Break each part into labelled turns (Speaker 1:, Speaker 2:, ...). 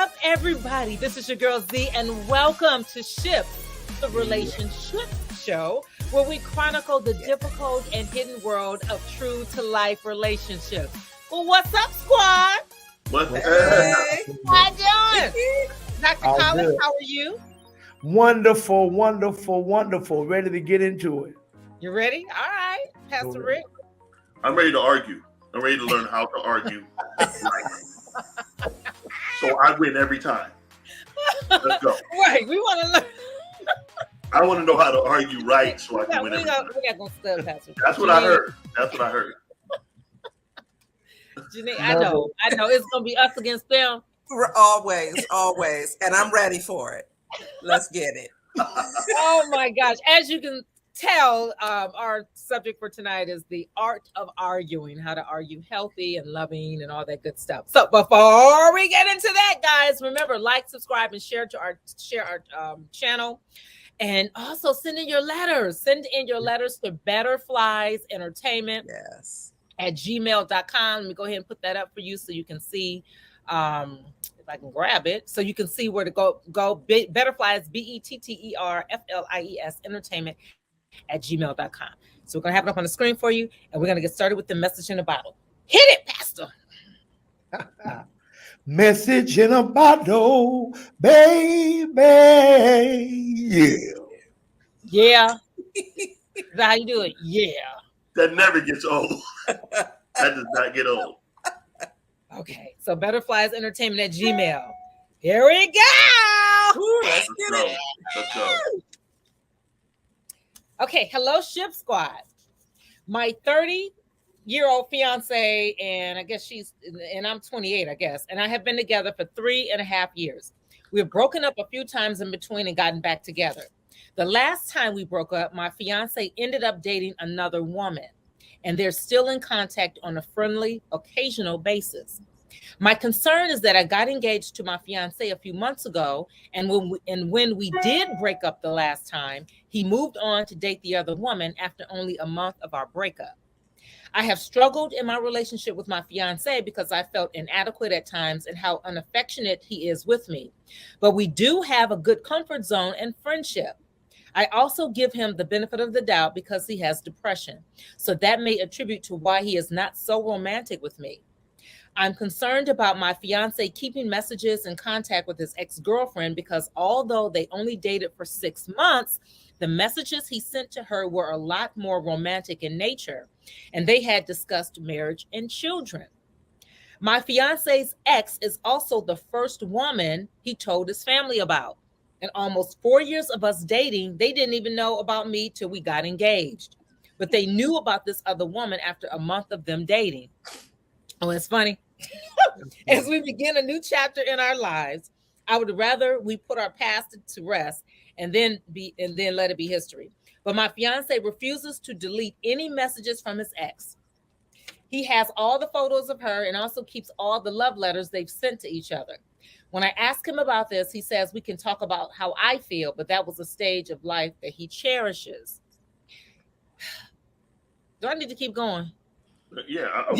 Speaker 1: up, everybody? This is your girl Z, and welcome to Ship, the relationship show, where we chronicle the difficult and hidden world of true-to-life relationships. Well, what's up, squad?
Speaker 2: Hey.
Speaker 1: How you doing? Dr. Collins, how are you?
Speaker 3: Wonderful, wonderful, wonderful. Ready to get into it.
Speaker 1: You ready? All right, Pastor Rick.
Speaker 2: I'm ready to argue. I'm ready to learn how to argue. So I win every time. Let's go.
Speaker 1: Right, we want to learn.
Speaker 2: I want to know how to argue right so I can win
Speaker 1: We're
Speaker 2: every time.
Speaker 1: not going to stub Pastor Rick.
Speaker 2: That's what I heard. That's what I heard.
Speaker 1: Janine, I know. It's going to be us against them.
Speaker 4: Always. And I'm ready for it. Let's get it.
Speaker 1: Oh my gosh. As you can tell, our subject for tonight is the art of arguing, how to argue healthy and loving and all that good stuff. So before we get into that, guys, remember, like, subscribe, and share our channel. And also send in your letters. Send in your letters to Betterflies Entertainment at gmail.com. Let me go ahead and put that up for you so you can see if I can grab it, so you can see where to go. Betterflies, BETTERFLIES Entertainment at gmail.com. So we're gonna have it up on the screen for you, and we're gonna get started with the message in a bottle. Hit it, Pastor.
Speaker 3: Message in a bottle, baby.
Speaker 1: Yeah. Is that how you do it? Yeah.
Speaker 2: That never gets old. That does not get old.
Speaker 1: Okay. So Betterflies Entertainment at Gmail. Here we go.
Speaker 4: Ooh, let's get it.
Speaker 2: Let's go.
Speaker 1: Okay. Hello, Ship Squad. My 30-year-old fiance, and I guess I'm 28, I guess, and I have been together for 3.5 years. We have broken up a few times in between and gotten back together. The last time we broke up, my fiance ended up dating another woman, and they're still in contact on a friendly, occasional basis. My concern is that I got engaged to my fiance a few months ago, and when we did break up the last time, he moved on to date the other woman after only a month of our breakup. I have struggled in my relationship with my fiance because I felt inadequate at times and how unaffectionate he is with me. But we do have a good comfort zone and friendship. I also give him the benefit of the doubt because he has depression. So that may attribute to why he is not so romantic with me. I'm concerned about my fiance keeping messages and contact with his ex-girlfriend because although they only dated for 6 months, the messages he sent to her were a lot more romantic in nature, and they had discussed marriage and children. My fiance's ex is also the first woman he told his family about. In almost 4 years of us dating, they didn't even know about me till we got engaged. But they knew about this other woman after a month of them dating. Oh, it's funny. As we begin a new chapter in our lives, I would rather we put our past to rest and then let it be history. But my fiance refuses to delete any messages from his ex. He has all the photos of her and also keeps all the love letters they've sent to each other. When I ask him about this, he says we can talk about how I feel, but that was a stage of life that he cherishes. Do I need to keep going?
Speaker 2: Yeah.
Speaker 1: My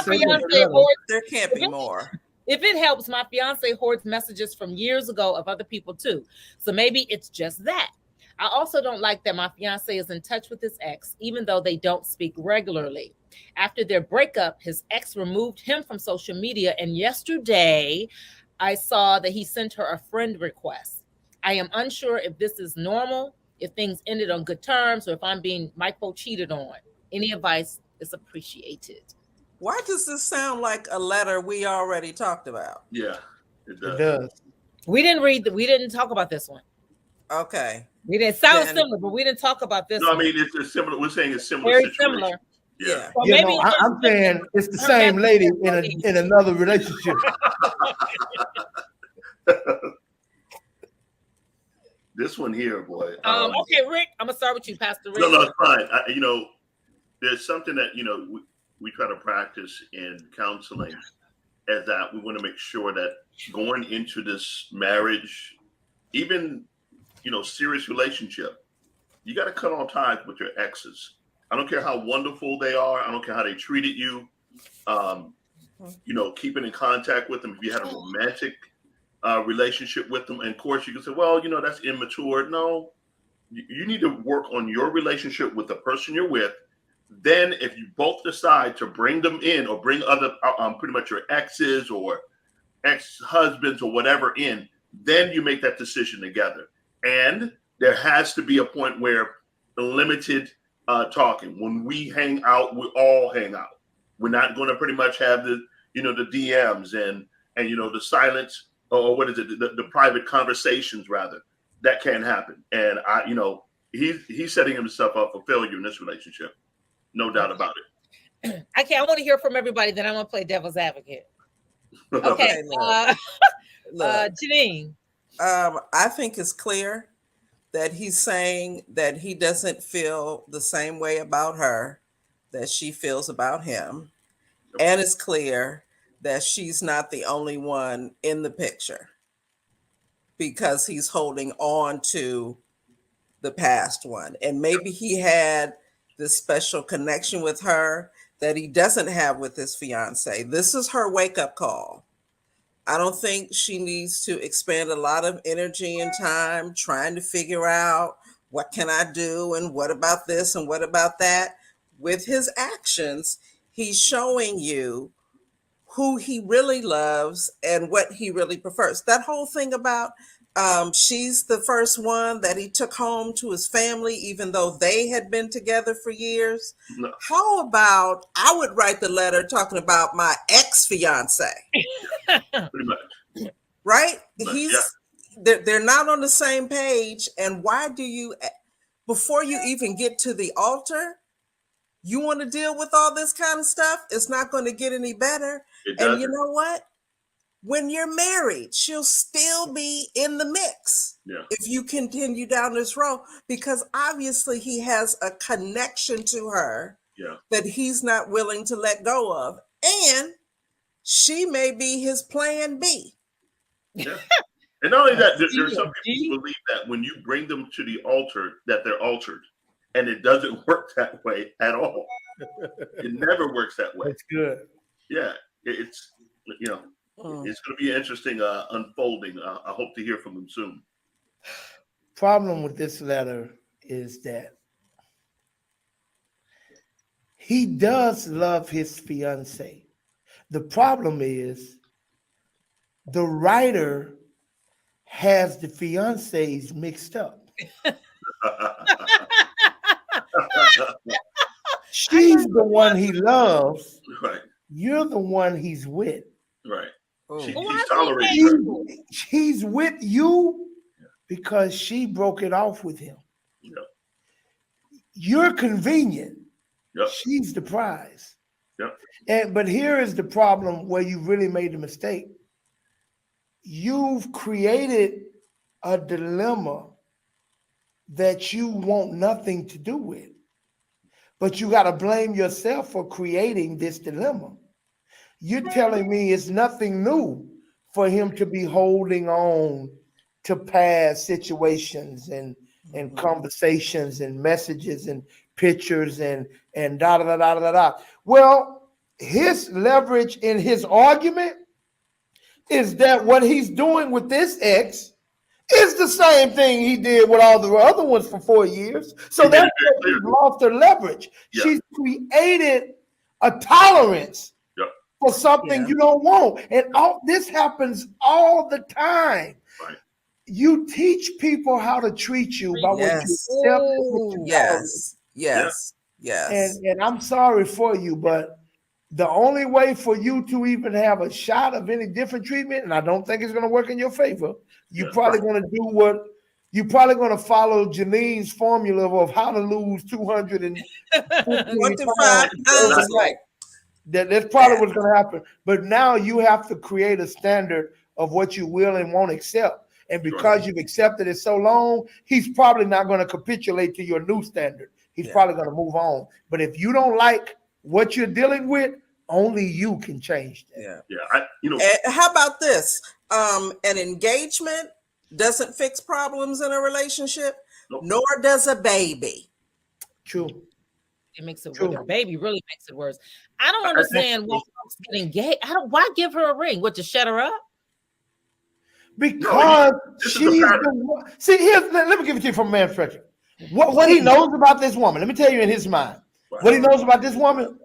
Speaker 1: fiance hoards,
Speaker 4: There can't be more.
Speaker 1: if it helps, my fiance hoards messages from years ago of other people too. So maybe it's just that. I also don't like that my fiance is in touch with his ex, even though they don't speak regularly. After their breakup, his ex removed him from social media, and yesterday I saw that he sent her a friend request. I am unsure if this is normal, if things ended on good terms, or if I'm being micro cheated on. Any advice is appreciated.
Speaker 4: Why does this sound like a letter we already talked about?
Speaker 2: Yeah, it does.
Speaker 3: It does.
Speaker 1: We didn't talk about this one.
Speaker 4: Okay.
Speaker 1: We didn't sound similar, but we didn't talk about this.
Speaker 2: No, I
Speaker 1: one.
Speaker 2: mean it's a similar. We're saying it's similar.
Speaker 1: Very
Speaker 2: situation.
Speaker 1: similar.
Speaker 2: Yeah.
Speaker 1: So
Speaker 3: You
Speaker 1: maybe
Speaker 3: know, I'm saying it's the same lady in another relationship.
Speaker 2: This one here, boy.
Speaker 1: Okay, Rick, I'm gonna start with you, Pastor Rick.
Speaker 2: No, it's fine. There's something that we try to practice in counseling, is that we want to make sure that going into this marriage, even serious relationship, you got to cut all ties with your exes. I don't care how wonderful they are. I don't care how they treated you. keeping in contact with them. If you had a romantic relationship with them, and of course you can say, well, that's immature. No, you need to work on your relationship with the person you're with. Then if you both decide to bring them in or bring other pretty much your exes or ex-husbands or whatever in, then you make that decision together. And there has to be a point where limited talking. When we hang out, we all hang out. We're not going to pretty much have the DMs and the silence, or what is it, the private conversations rather. That can't happen. And he's setting himself up for failure in this relationship. No doubt about it.
Speaker 1: Okay, I want to hear from everybody. Then I'm gonna play devil's advocate. Okay, Janine.
Speaker 4: I think it's clear that he's saying that he doesn't feel the same way about her that she feels about him. And it's clear that she's not the only one in the picture because he's holding on to the past one. And maybe he had this special connection with her that he doesn't have with his fiance. This is her wake-up call. I don't think she needs to expend a lot of energy and time trying to figure out what can I do and what about this and what about that. With his actions, he's showing you who he really loves and what he really prefers. That whole thing about she's the first one that he took home to his family, even though they had been together for years.
Speaker 2: No.
Speaker 4: How about I would write the letter talking about my ex-fiance?
Speaker 2: Pretty much.
Speaker 4: Right?
Speaker 2: Yeah.
Speaker 4: They're not on the same page. And why do you, before you even get to the altar, you want to deal with all this kind of stuff? It's not going to get any better. And you know what? When you're married, she'll still be in the mix if you continue down this road, because obviously he has a connection to her that he's not willing to let go of. And she may be his plan B.
Speaker 2: Yeah. And not only that, there's some people who believe that when you bring them to the altar, that they're altered. And it doesn't work that way at all. It never works that way.
Speaker 3: That's good.
Speaker 2: Yeah. It's going to be an interesting unfolding. I hope to hear from him soon.
Speaker 3: Problem with this letter is that he does love his fiance. The problem is the writer has the fiancés mixed up. She's the one he loves.
Speaker 2: Right.
Speaker 3: You're the one he's with.
Speaker 2: Right. He's
Speaker 1: Why
Speaker 2: tolerating her.
Speaker 3: He's with you because she broke it off with him.
Speaker 2: Yeah.
Speaker 3: You're convenient.
Speaker 2: Yep.
Speaker 3: She's the prize.
Speaker 2: Yep.
Speaker 3: But here is the problem where you really made a mistake. You've created a dilemma that you want nothing to do with. But you got to blame yourself for creating this dilemma. You're telling me it's nothing new for him to be holding on to past situations and conversations and messages and pictures and da da da da da da. Well, his leverage in his argument is that what he's doing with this ex is the same thing he did with all the other ones for 4 years. So that's why she's lost her leverage.
Speaker 2: Yeah.
Speaker 3: She's created a tolerance for something you don't want. And all this happens all the time.
Speaker 2: Right.
Speaker 3: You teach people how to treat you by what you accept. What you tolerate. And I'm sorry for you, but the only way for you to even have a shot of any different treatment, and I don't think it's going to work in your favor, you're probably going to do you're probably going to follow Janine's formula of how to lose 250 pounds. Right. That's probably what's going to happen. But now you have to create a standard of what you will and won't accept. And because you've accepted it so long, he's probably not going to capitulate to your new standard. He's probably going to move on. But if you don't like what you're dealing with, only you can change that.
Speaker 4: How about this? An engagement doesn't fix problems in a relationship, nor does a baby.
Speaker 3: True.
Speaker 1: it makes it
Speaker 3: True.
Speaker 1: worse. The baby really makes it worse. I don't
Speaker 2: I think-
Speaker 1: understand why folks get engaged. Why give her a ring? What, to shut her up?
Speaker 3: Because
Speaker 2: this is
Speaker 3: she's
Speaker 2: the
Speaker 3: the
Speaker 2: pattern.
Speaker 3: one. See, let me give it to you from a man's perspective. What he knows about this woman, let me tell you in his mind. What he knows about this woman,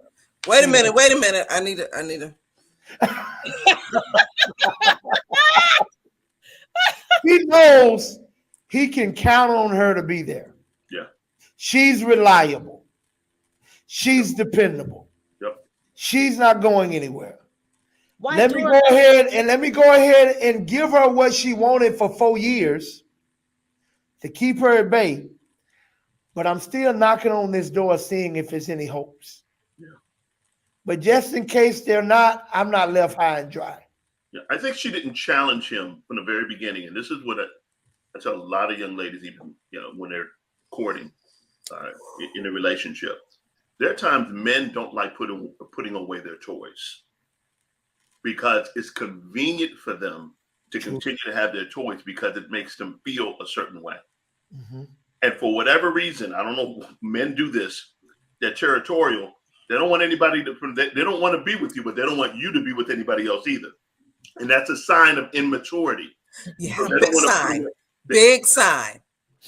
Speaker 4: Wait a minute. I need to.
Speaker 3: he knows he can count on her to be there.
Speaker 2: Yeah.
Speaker 3: She's reliable. She's dependable.
Speaker 2: Yep.
Speaker 3: She's not going anywhere.
Speaker 1: Why
Speaker 3: Let
Speaker 1: do
Speaker 3: me
Speaker 1: her-
Speaker 3: go ahead and give her what she wanted for 4 years to keep her at bay. But I'm still knocking on this door, seeing if there's any hopes.
Speaker 2: Yeah.
Speaker 3: But just in case they're not, I'm not left high and dry.
Speaker 2: Yeah, I think she didn't challenge him from the very beginning, and this is what I tell a lot of young ladies, even when they're courting in a relationship. There are times men don't like putting away their toys because it's convenient for them to continue to have their toys because it makes them feel a certain way.
Speaker 3: Mm-hmm.
Speaker 2: And for whatever reason, I don't know, men do this. They're territorial. They don't want anybody they don't want to be with you, but they don't want you to be with anybody else either. And that's a sign of immaturity.
Speaker 4: Yeah,
Speaker 2: So they
Speaker 4: big
Speaker 2: don't wanna
Speaker 4: sign.
Speaker 2: put
Speaker 4: Big sign.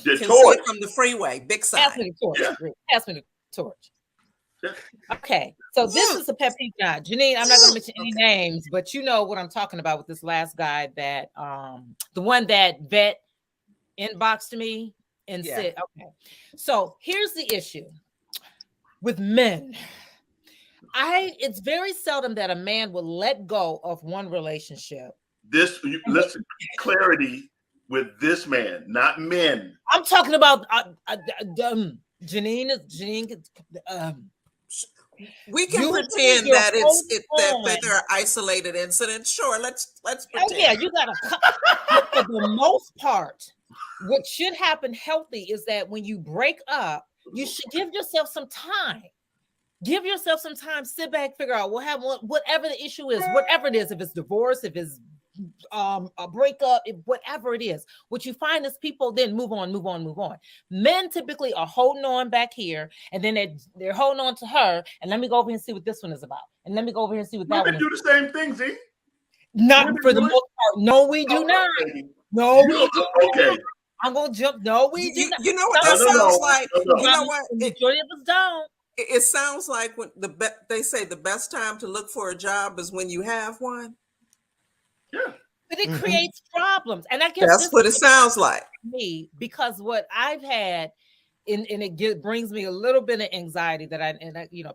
Speaker 2: their
Speaker 4: Can see
Speaker 2: toys.
Speaker 4: it from the freeway. Big
Speaker 1: Pass
Speaker 4: sign.
Speaker 1: me the torch.
Speaker 2: Yeah.
Speaker 1: Pass me the torch.
Speaker 2: Yeah.
Speaker 1: Okay, so this is a pet peeve guy. Janine, I'm not going to mention any names, but you know what I'm talking about with this last guy that the one that vet inboxed me and said, okay. So here's the issue with men. It's very seldom that a man will let go of one relationship.
Speaker 2: Listen, clarity with this man, not men.
Speaker 1: I'm talking about Janine.
Speaker 4: We can
Speaker 1: You
Speaker 4: pretend
Speaker 1: think you're
Speaker 4: that that
Speaker 1: holding
Speaker 4: they're isolated incidents. Sure, let's
Speaker 1: Oh
Speaker 4: pretend.
Speaker 1: yeah, you gotta. For the most part, what should happen healthy is that when you break up, you should give yourself some time. Give yourself some time. Sit back, figure out whatever the issue is, whatever it is. If it's divorce, if it's a breakup, whatever it is. What you find is people then move on. Men typically are holding on back here, and then they're holding on to her. And let me go over here and see what this one is about. And let me go over here and see what that one
Speaker 2: Women
Speaker 1: is.
Speaker 2: do the same thing, Z.
Speaker 1: Not
Speaker 2: Women
Speaker 1: for the
Speaker 2: do it.
Speaker 1: most part. No, we do not. No, we do not.
Speaker 2: Okay.
Speaker 1: I'm gonna jump. No, we do not.
Speaker 4: You know what that
Speaker 2: No, no,
Speaker 4: sounds
Speaker 2: no.
Speaker 4: like?
Speaker 2: No.
Speaker 4: You know what?
Speaker 1: The majority of us don't.
Speaker 4: It sounds like when they say the best time to look for a job is when you have one.
Speaker 2: Yeah.
Speaker 1: But it creates problems, and I guess
Speaker 4: That's what it sounds like.
Speaker 1: me because what I've had, and it brings me a little bit of anxiety that I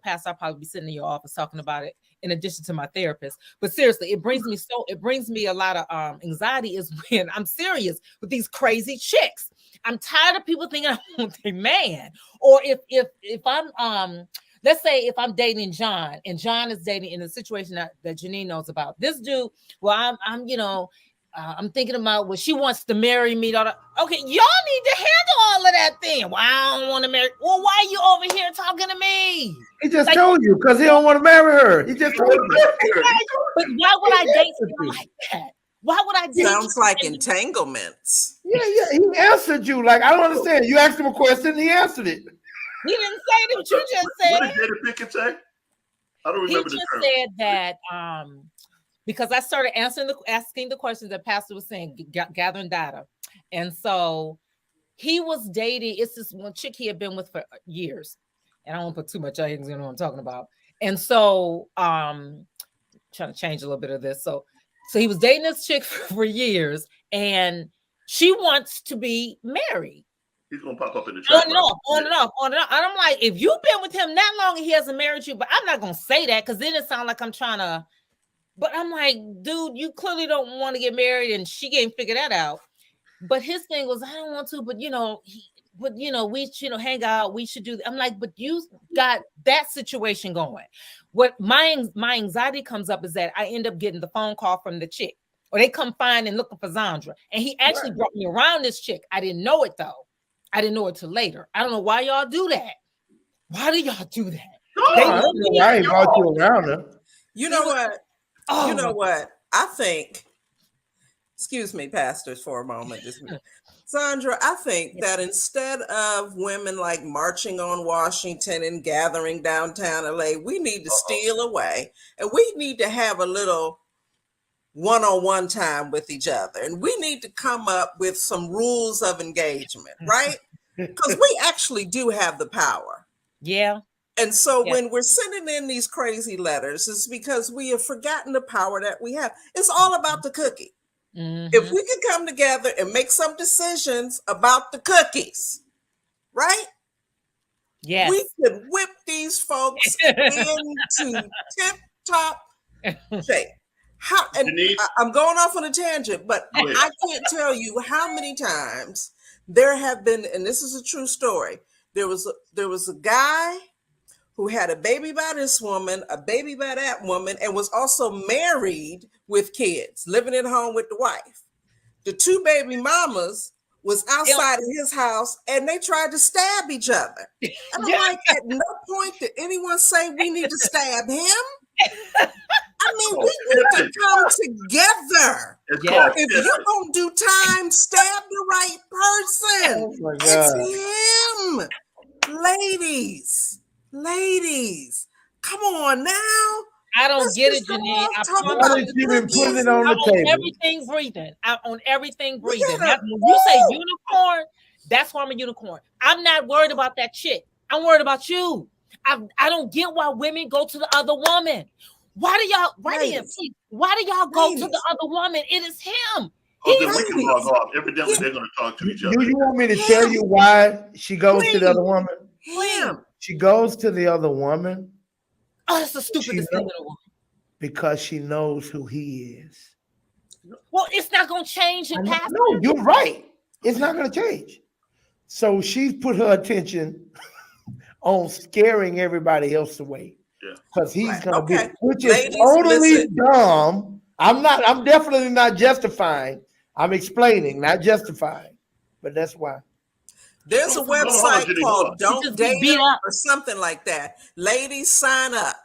Speaker 1: Pastor, I'll probably be sitting in your office talking about it in addition to my therapist. But seriously, it brings me a lot of anxiety is when I'm serious with these crazy chicks. I'm tired of people thinking I want a man, or if I'm let's say if I'm dating John and John is dating in a situation that Janine knows about. This dude, well, I'm thinking about what she wants to marry me. Okay, y'all need to handle all of that then. Well, I don't want to marry. Well, why are you over here talking to me?
Speaker 3: He just told you because he don't want to marry her. He just told you.
Speaker 1: But why would I date someone like that? Why would I date?
Speaker 4: Sounds like entanglements.
Speaker 3: Yeah. He answered you. Like, I don't understand. You asked him a question, he answered it.
Speaker 1: He didn't say what you just
Speaker 2: What
Speaker 1: said.
Speaker 2: did Jada Pinkett say? I don't
Speaker 1: He
Speaker 2: remember
Speaker 1: just
Speaker 2: the term.
Speaker 1: said that because I started asking the questions that Pastor was saying, gathering data. And so he was dating, it's this one chick he had been with for years. And I won't put too much, you know what I'm talking about. And so trying to change a little bit of this. So he was dating this chick for years, and she wants to be married.
Speaker 2: He's gonna pop up in the chat.
Speaker 1: On and off. And I'm like, if you've been with him that long and he hasn't married you, but I'm not gonna say that because then it sounds like I'm trying to. But I'm like, dude, you clearly don't want to get married, and she can't figure that out. But his thing was, I don't want to, but we should hang out. We should do. I'm like, but you got that situation going. What my anxiety comes up is that I end up getting the phone call from the chick, or they come find and looking for Zandra, and he actually brought me around this chick. I didn't know it though. I didn't know it till later. I don't know why y'all do that. Why do y'all do that?
Speaker 3: I ain't brought you around her.
Speaker 4: You know what?
Speaker 1: Oh,
Speaker 4: You know what? I think, excuse me, pastors, for a moment. Sandra, I think that instead of women like marching on Washington and gathering downtown LA, we need to steal away and we need to have a little one-on-one time with each other. And we need to come up with some rules of engagement, right? Because we actually do have the power.
Speaker 1: Yeah.
Speaker 4: And so
Speaker 1: Yeah.
Speaker 4: when we're sending in these crazy letters, it's because we have forgotten the power that we have. It's all about the cookie.
Speaker 1: Mhm.
Speaker 4: If we could come together and make some decisions about the cookies, right?
Speaker 1: Yes.
Speaker 4: We could whip these folks into tip-top shape.
Speaker 2: Denise?
Speaker 4: I'm going off on a tangent, but
Speaker 2: Go ahead.
Speaker 4: I can't tell you how many times there have been, and this is a true story. There was a guy who had a baby by this woman, a baby by that woman, and was also married with kids, living at home with the wife. The two baby mamas was outside of his house and they tried to stab each other. And I'm like, at no point did anyone say we need to stab him. I mean, we need to come together.
Speaker 2: It's
Speaker 1: Yeah.
Speaker 2: called
Speaker 4: If you're gonna do time, stab the right person.
Speaker 3: Oh my God.
Speaker 4: It's him. Ladies, come on now.
Speaker 1: I don't
Speaker 4: Let's
Speaker 1: get
Speaker 4: just
Speaker 1: it,
Speaker 4: go
Speaker 1: Janine.
Speaker 4: off
Speaker 1: I
Speaker 4: talking
Speaker 1: promise
Speaker 3: Why
Speaker 4: about
Speaker 1: you.
Speaker 3: did you even put it on
Speaker 1: I
Speaker 3: the
Speaker 1: own
Speaker 3: table?
Speaker 1: everything breathing. I own everything breathing.
Speaker 4: gotta-
Speaker 1: When you say unicorn, that's why I'm a unicorn. I'm not worried about that chick. I'm worried about you. I don't get why women go to the other woman. Why do y'all?
Speaker 4: Ladies.
Speaker 1: Why do y'all go to
Speaker 4: Ladies.
Speaker 1: the other woman? It is him.
Speaker 2: Oh, then we can
Speaker 4: Please.
Speaker 2: log off. Evidently, they're going to talk to each
Speaker 3: Do
Speaker 2: other.
Speaker 3: you want me to tell you why she goes to the other woman?
Speaker 4: Him.
Speaker 3: She goes to the other woman
Speaker 1: Oh, that's the stupidest
Speaker 3: She
Speaker 1: thing in the world.
Speaker 3: because she knows who he is.
Speaker 1: Well, it's not gonna change it. Past
Speaker 3: No, you're right. It's not going to change. So she's put her attention on scaring everybody else away.
Speaker 2: Yeah.
Speaker 3: Because he's
Speaker 4: Right.
Speaker 3: going to
Speaker 4: Okay.
Speaker 3: be, which is
Speaker 4: Ladies,
Speaker 3: totally
Speaker 4: listen.
Speaker 3: dumb. I'm definitely not justifying. I'm explaining, not justifying. But that's why.
Speaker 4: There's a
Speaker 2: Hold on,
Speaker 4: website
Speaker 2: Janine, hold
Speaker 4: called
Speaker 2: on.
Speaker 4: Don't
Speaker 1: just
Speaker 4: Date
Speaker 1: beat
Speaker 4: Him
Speaker 1: up.
Speaker 4: or something like that. Ladies, sign up.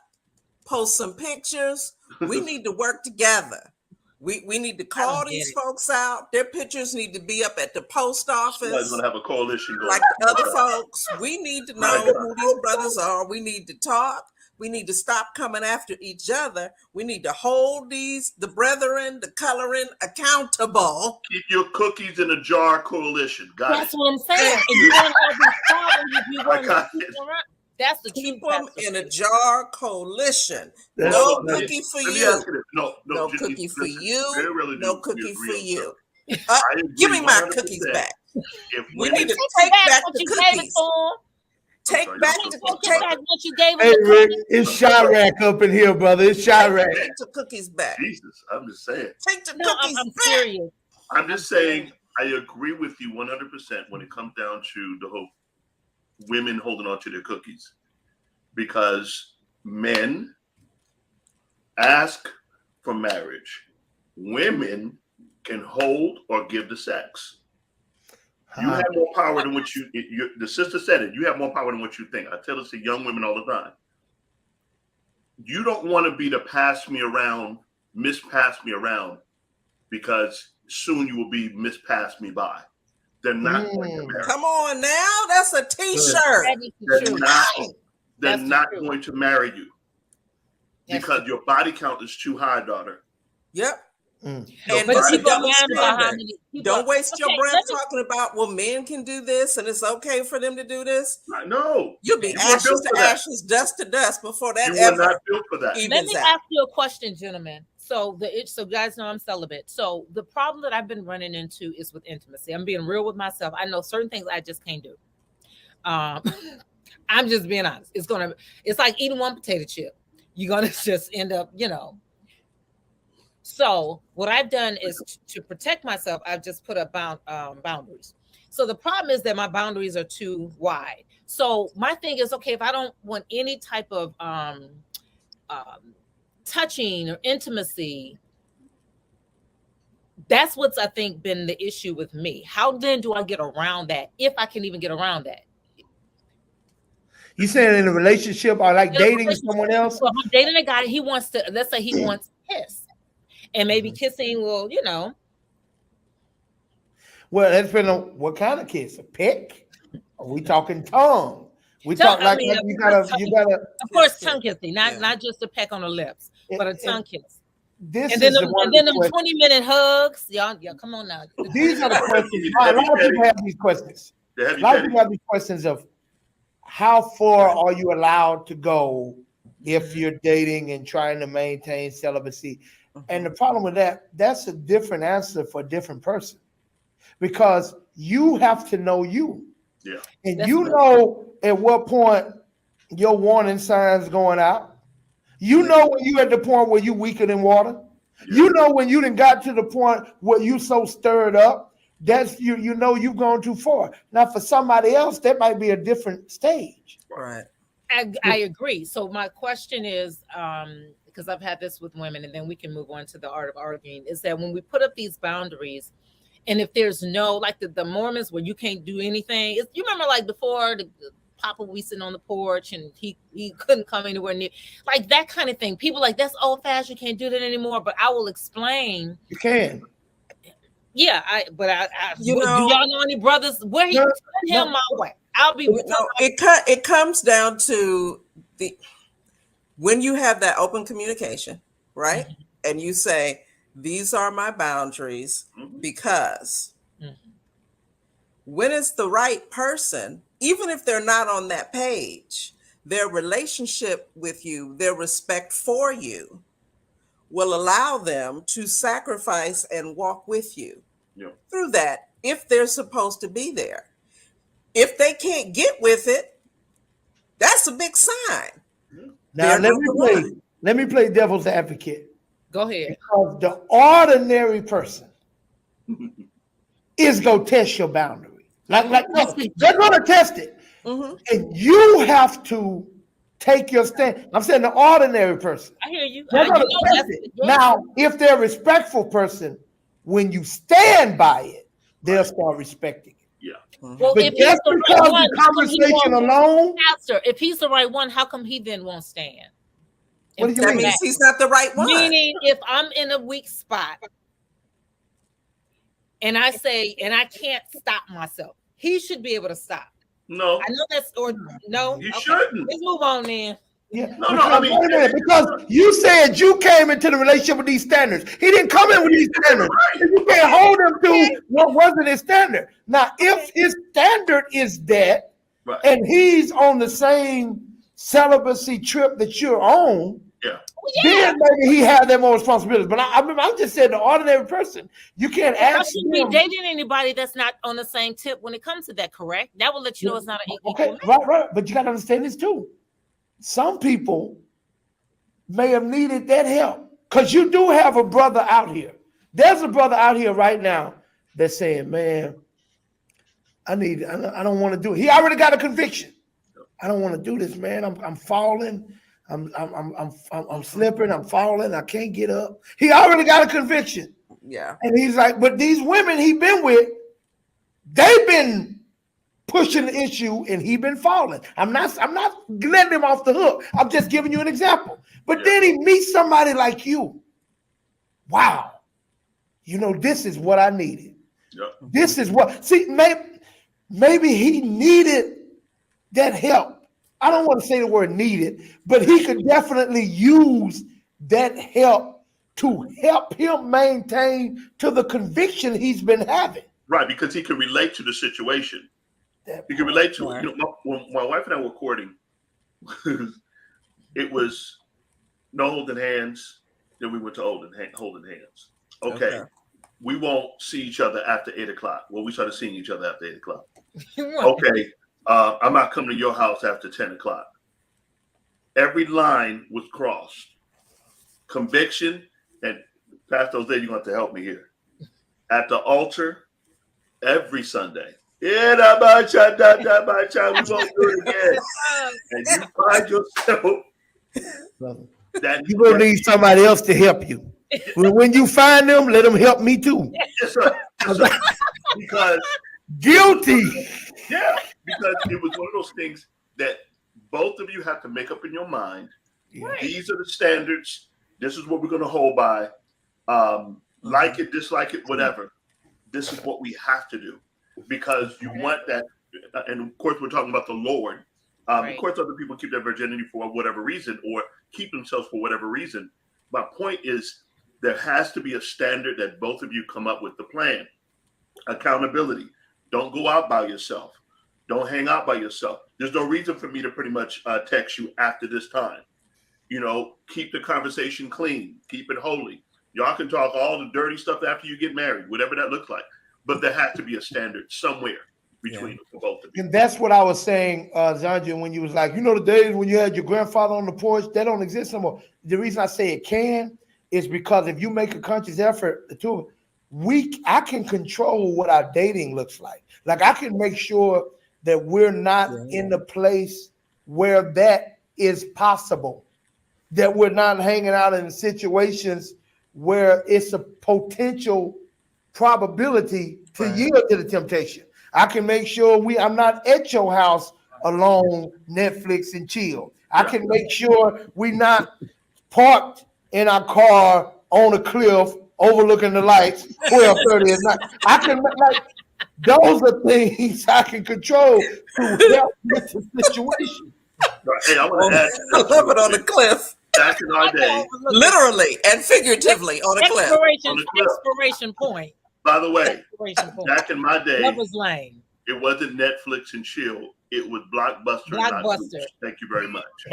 Speaker 4: Post some pictures. We need to work together. We need to call
Speaker 1: don't get
Speaker 4: these
Speaker 1: it.
Speaker 4: folks out. Their pictures need to be up at the post
Speaker 2: Somebody's
Speaker 4: office.
Speaker 2: going to have a coalition going.
Speaker 4: Like the other folks, we need to know who these brothers are. We need to talk. We need to stop coming after each other. We need to hold the brethren, the coloring accountable.
Speaker 2: Keep your cookies in a jar coalition. Got
Speaker 1: That's
Speaker 2: it.
Speaker 1: what I'm saying. And you want to have these problems if you want
Speaker 2: got
Speaker 1: to keep
Speaker 2: it.
Speaker 1: them around. That's the
Speaker 4: Keep
Speaker 1: truth.
Speaker 4: them in a jar coalition.
Speaker 3: That's-
Speaker 4: No
Speaker 2: Hold on,
Speaker 4: cookie for
Speaker 2: Let me
Speaker 4: you.
Speaker 2: ask you this. No,
Speaker 4: No
Speaker 2: Janine,
Speaker 4: cookie for
Speaker 2: listen,
Speaker 4: you.
Speaker 2: very rarely
Speaker 4: No
Speaker 2: do we
Speaker 4: cookie
Speaker 2: agree
Speaker 4: for
Speaker 2: on
Speaker 4: you.
Speaker 2: something.
Speaker 4: Uh,
Speaker 2: I
Speaker 4: Give me
Speaker 2: agree
Speaker 4: my
Speaker 2: 100%.
Speaker 4: cookies back.
Speaker 2: If
Speaker 4: We
Speaker 2: women,
Speaker 4: need to
Speaker 1: Take
Speaker 4: take
Speaker 1: back
Speaker 4: back
Speaker 1: what
Speaker 4: the
Speaker 1: you gave it
Speaker 4: cookies.
Speaker 1: to him.
Speaker 4: Take
Speaker 2: sorry,
Speaker 4: back
Speaker 2: y'all
Speaker 4: the
Speaker 2: so
Speaker 1: Take
Speaker 4: take,
Speaker 1: back what you gave him.
Speaker 3: Hey,
Speaker 1: the
Speaker 3: Rick,
Speaker 1: cookies.
Speaker 3: it's Chirac up in here, brother. It's Chirac.
Speaker 4: take the cookies back.
Speaker 2: Jesus, I'm just saying.
Speaker 4: Take the
Speaker 1: No,
Speaker 4: cookies
Speaker 1: I'm
Speaker 4: back.
Speaker 1: serious.
Speaker 2: I'm just saying, I agree with you 100% when it comes down to the whole women holding on to their cookies. Because men ask for marriage. Women can hold or give the sex. You have more power than what the sister said it. You have more power than what you think. I tell this to young women all the time. You don't want to be the miss pass me around, because soon you will be miss pass me by. They're not going to marry.
Speaker 4: Come on now. That's a t-shirt.
Speaker 1: That is the
Speaker 2: They're
Speaker 1: truth.
Speaker 2: not, they're
Speaker 1: That's the
Speaker 2: not
Speaker 1: truth.
Speaker 2: going to marry you
Speaker 1: That's
Speaker 2: because your body count is too high, daughter.
Speaker 4: Yep.
Speaker 3: Mm.
Speaker 4: And
Speaker 1: But
Speaker 4: it's a
Speaker 1: people are
Speaker 4: double
Speaker 1: mad about how
Speaker 4: standard.
Speaker 1: many people.
Speaker 4: Don't waste your
Speaker 1: Okay,
Speaker 4: breath
Speaker 1: let me-
Speaker 4: talking about, well, men can do this and it's okay for them to do this.
Speaker 2: No,
Speaker 4: You'll be
Speaker 2: You were
Speaker 4: ashes
Speaker 2: built
Speaker 4: to
Speaker 2: for that.
Speaker 4: ashes, dust to dust before that
Speaker 2: you were
Speaker 4: ever
Speaker 2: not built for that.
Speaker 4: even
Speaker 1: Let me
Speaker 4: out.
Speaker 1: ask you a question, gentlemen. So guys know I'm celibate. So the problem that I've been running into is with intimacy. I'm being real with myself. I know certain things I just can't do. I'm just being honest. It's like eating one potato chip. You're gonna just end up, So what I've done is to protect myself, I've just put up boundaries. So the problem is that my boundaries are too wide. So my thing is, okay, if I don't want any type of touching or intimacy, that's what's I think been the issue with me. How then do I get around that, if I can even get around that?
Speaker 3: You saying in a relationship or like
Speaker 1: In a
Speaker 3: dating
Speaker 1: relationship,
Speaker 3: someone else?
Speaker 1: So I'm dating a guy. He wants to. Let's say he wants to kiss, and maybe kissing will,
Speaker 3: Well, it depends on what kind of kiss. A peck? Are we talking tongue? We
Speaker 1: Tongue,
Speaker 3: talk like
Speaker 1: I mean,
Speaker 3: you gotta.
Speaker 1: of course,
Speaker 4: Yeah.
Speaker 1: tongue kissing, not just a peck on the lips, but a tongue kiss.
Speaker 3: This
Speaker 1: And then
Speaker 3: is
Speaker 1: them,
Speaker 3: one
Speaker 1: and then
Speaker 3: of
Speaker 1: them
Speaker 3: the
Speaker 1: 20-minute hugs. Y'all, come on now.
Speaker 3: These are the questions. A lot of people have these questions.
Speaker 2: They
Speaker 3: A
Speaker 2: have you
Speaker 3: lot of
Speaker 2: petty.
Speaker 3: people have these questions of how far are you allowed to go if you're dating and trying to maintain celibacy? And the problem with that, that's a different answer for a different person because you have to know you.
Speaker 2: Yeah.
Speaker 3: And
Speaker 1: That's
Speaker 3: you
Speaker 1: right.
Speaker 3: know at what point your warning signs going out. You know when you at the point where you weaker than water.
Speaker 2: Yeah.
Speaker 3: You know when you done got to the point where you so stirred up, that's you know you've gone too far. Now for somebody else, that might be a different stage.
Speaker 4: Right.
Speaker 1: I agree. So my question is, because I've had this with women, and then we can move on to the art of arguing, is that when we put up these boundaries, and if there's no, like the Mormons where you can't do anything, you remember like before the Papa we sitting on the porch and he couldn't come anywhere near, like that kind of thing. People like, that's old fashioned, you can't do that anymore. But I will explain.
Speaker 3: You can.
Speaker 1: Yeah, do
Speaker 4: You know-
Speaker 1: y'all know any brothers where he
Speaker 3: No,
Speaker 1: send him my way? I'll be
Speaker 4: It comes down to when you have that open communication, right? And you say, these are my boundaries because when it's the right person, even if they're not on that page, their relationship with you, their respect for you will allow them to sacrifice and walk with you through that if they're supposed to be there. If they can't get with it, that's a big sign.
Speaker 3: Now
Speaker 4: They're
Speaker 3: let me play devil's advocate.
Speaker 1: Go ahead.
Speaker 3: Because the ordinary person is gonna test your boundary. Like they're gonna test it.
Speaker 4: Mm-hmm.
Speaker 3: And you have to take your stand. I'm saying the ordinary person.
Speaker 1: I hear you.
Speaker 3: They're gonna test it. Now, if they're a respectful person, when you stand by it, they'll start respecting it.
Speaker 1: Well,
Speaker 3: But
Speaker 1: if he's
Speaker 3: just
Speaker 1: the
Speaker 3: because
Speaker 1: right one,
Speaker 3: the conversation
Speaker 1: won't-
Speaker 3: alone,
Speaker 1: Pastor, if he's the right one, how come he then won't stand?
Speaker 3: What do you
Speaker 4: That
Speaker 3: mean?
Speaker 4: means he's not the right one.
Speaker 1: Meaning, if I'm in a weak spot and I say, and I can't stop myself, he should be able to stop.
Speaker 2: No,
Speaker 1: I know that's, or no.
Speaker 2: you
Speaker 1: Okay.
Speaker 2: shouldn't.
Speaker 1: Let's move on then.
Speaker 3: yeah.
Speaker 2: No, I mean-
Speaker 3: Wait a minute, because you said you came into the relationship with these standards. He didn't come in with these standards.
Speaker 2: Right.
Speaker 3: You can't hold him to what wasn't his standard. Now, if his standard is that,
Speaker 2: Right.
Speaker 3: and he's on the same celibacy trip that you're on, then maybe he had that more responsibilities. But I'm just saying the ordinary person, you can't
Speaker 1: I
Speaker 3: ask
Speaker 1: shouldn't be
Speaker 3: him.
Speaker 1: dating anybody that's not on the same tip when it comes to that, correct? That will let you know it's not an equal
Speaker 3: Okay, right. But you got to understand this too. Some people may have needed that help because you do have a brother out here. There's a brother out here right now that's saying, "Man, I don't want to do it." He already got a conviction. I don't want to do this, man. I'm falling. I'm slipping. I'm falling. I can't get up. He already got a conviction.
Speaker 4: Yeah.
Speaker 3: And he's like, but these women he been with, they've been pushing the issue and he been falling. I'm not letting him off the hook. I'm just giving you an example. But then he meets somebody like you. Wow. You know, this is what I needed.
Speaker 2: Yep.
Speaker 3: This is what, see, maybe he needed that help. I don't want to say the word needed, but he could definitely use that help to help him maintain to the conviction he's been having.
Speaker 2: Right, because he can relate to the situation. He can relate to it. You know, when my wife and I were courting, it was no holding hands. Then we went to holding hands. Okay. We won't see each other after 8:00. Well, we started seeing each other after 8:00. Okay. I'm not coming to your house after 10:00. Every line was crossed. Conviction, and Pastor Jose, you're going to have to help me here. At the altar, every Sunday. We won't do it again. And you find yourself that
Speaker 3: You're going to need somebody else to help you. When you find them, let them help me too.
Speaker 2: Yes, sir. Yes, sir. Because
Speaker 3: guilty.
Speaker 2: Yeah, because it was one of those things that both of you have to make up in your mind.
Speaker 3: Right.
Speaker 2: These are the standards. This is what we're going to hold by. Like it, dislike it, whatever. this is what we have to do, because you want that. And of course, we're talking about the Lord.
Speaker 1: Right.
Speaker 2: Of course, other people keep their virginity for whatever reason, or keep themselves for whatever reason. My point is, there has to be a standard that both of you come up with the plan. Accountability. Don't go out by yourself. Don't hang out by yourself. There's no reason for me to pretty much text you after this time. You know, keep the conversation clean. Keep it holy. Y'all can talk all the dirty stuff after you get married, whatever that looks like. But there has to be a standard somewhere between the both of you.
Speaker 3: And that's what I was saying, Zandria, when you was like, you know, the days when you had your grandfather on the porch, that don't exist anymore. The reason I say it can is because if you make a conscious effort to I can control what our dating looks like. Like I can make sure that we're not in the place where that is possible, that we're not hanging out in situations where it's a potential probability to yield to the temptation. I can make sure I'm not at your house alone, Netflix and chill. I can make sure we're not parked in our car on a cliff overlooking the lights 12:30 at night. I can those are things I can control to help with the situation.
Speaker 2: Hey, I want to add.
Speaker 4: I love it on the cliff.
Speaker 2: Back in our day,
Speaker 4: Literally and figuratively on a cliff.
Speaker 1: Expiration point.
Speaker 2: by the way,
Speaker 1: Expiration point.
Speaker 2: back in my day,
Speaker 1: Lover's Lane.
Speaker 2: it wasn't Netflix and chill. It was Blockbuster. Not
Speaker 1: Blockbuster.
Speaker 2: Boots. Thank you very much.
Speaker 3: For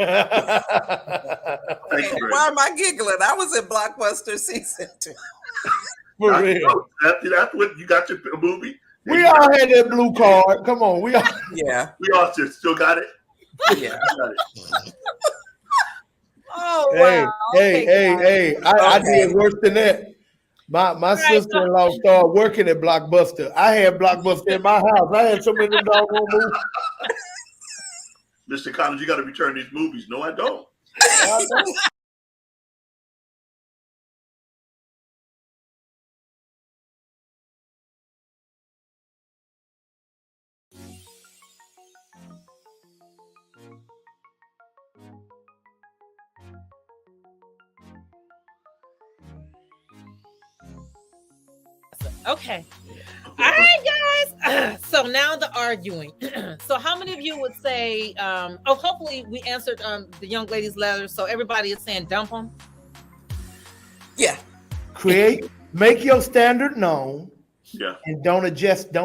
Speaker 2: Thank you very
Speaker 4: Why
Speaker 2: much.
Speaker 4: am I giggling? I was in Blockbuster season 2.
Speaker 3: real.
Speaker 2: That's what you got your movie.
Speaker 3: We all had that blue card. Come on. We all
Speaker 4: Yeah.
Speaker 2: We all still got it.
Speaker 4: Yeah.
Speaker 2: Got it.
Speaker 1: Oh, wow.
Speaker 3: hey. I did worse than that. My
Speaker 1: Right,
Speaker 3: sister-in-law started working at Blockbuster. I had Blockbuster in my house. I had so many doggone movies.
Speaker 2: Mr. Collins, you got to return these movies. No, I don't.
Speaker 1: Okay. All right, guys. So now the arguing. So how many of you would say, hopefully we answered the young lady's letter. So everybody is saying dump them.
Speaker 4: Yeah.
Speaker 3: Make your standard known.
Speaker 2: Yeah.
Speaker 3: And don't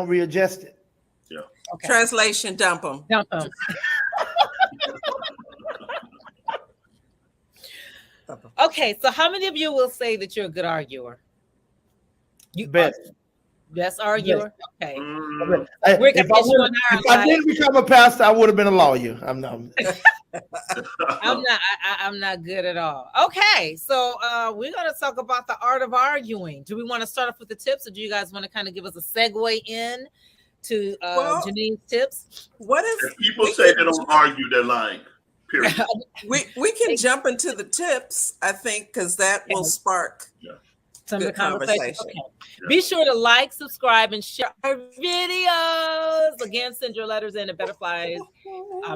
Speaker 3: readjust it.
Speaker 2: Yeah.
Speaker 1: Okay.
Speaker 4: Translation, dump them.
Speaker 1: Dump them. Okay. So how many of you will say that you're a good arguer? You best arguer. Okay. We're
Speaker 3: If
Speaker 1: gonna get you on our
Speaker 3: if I didn't become a pastor, I would have been a lawyer. I'm not.
Speaker 1: I'm not good at all. Okay, so we're gonna talk about the art of arguing. Do we want to start off with the tips, or do you guys want to kind of give us a segue in to Janine's tips?
Speaker 4: What if
Speaker 2: people say they don't argue, they're lying. Period.
Speaker 4: we can jump into the tips, I think, because that will spark
Speaker 1: some of the conversation. Okay.
Speaker 2: Yeah.
Speaker 1: Be sure to like, subscribe, and share our videos. Again, send your letters in at Butterflies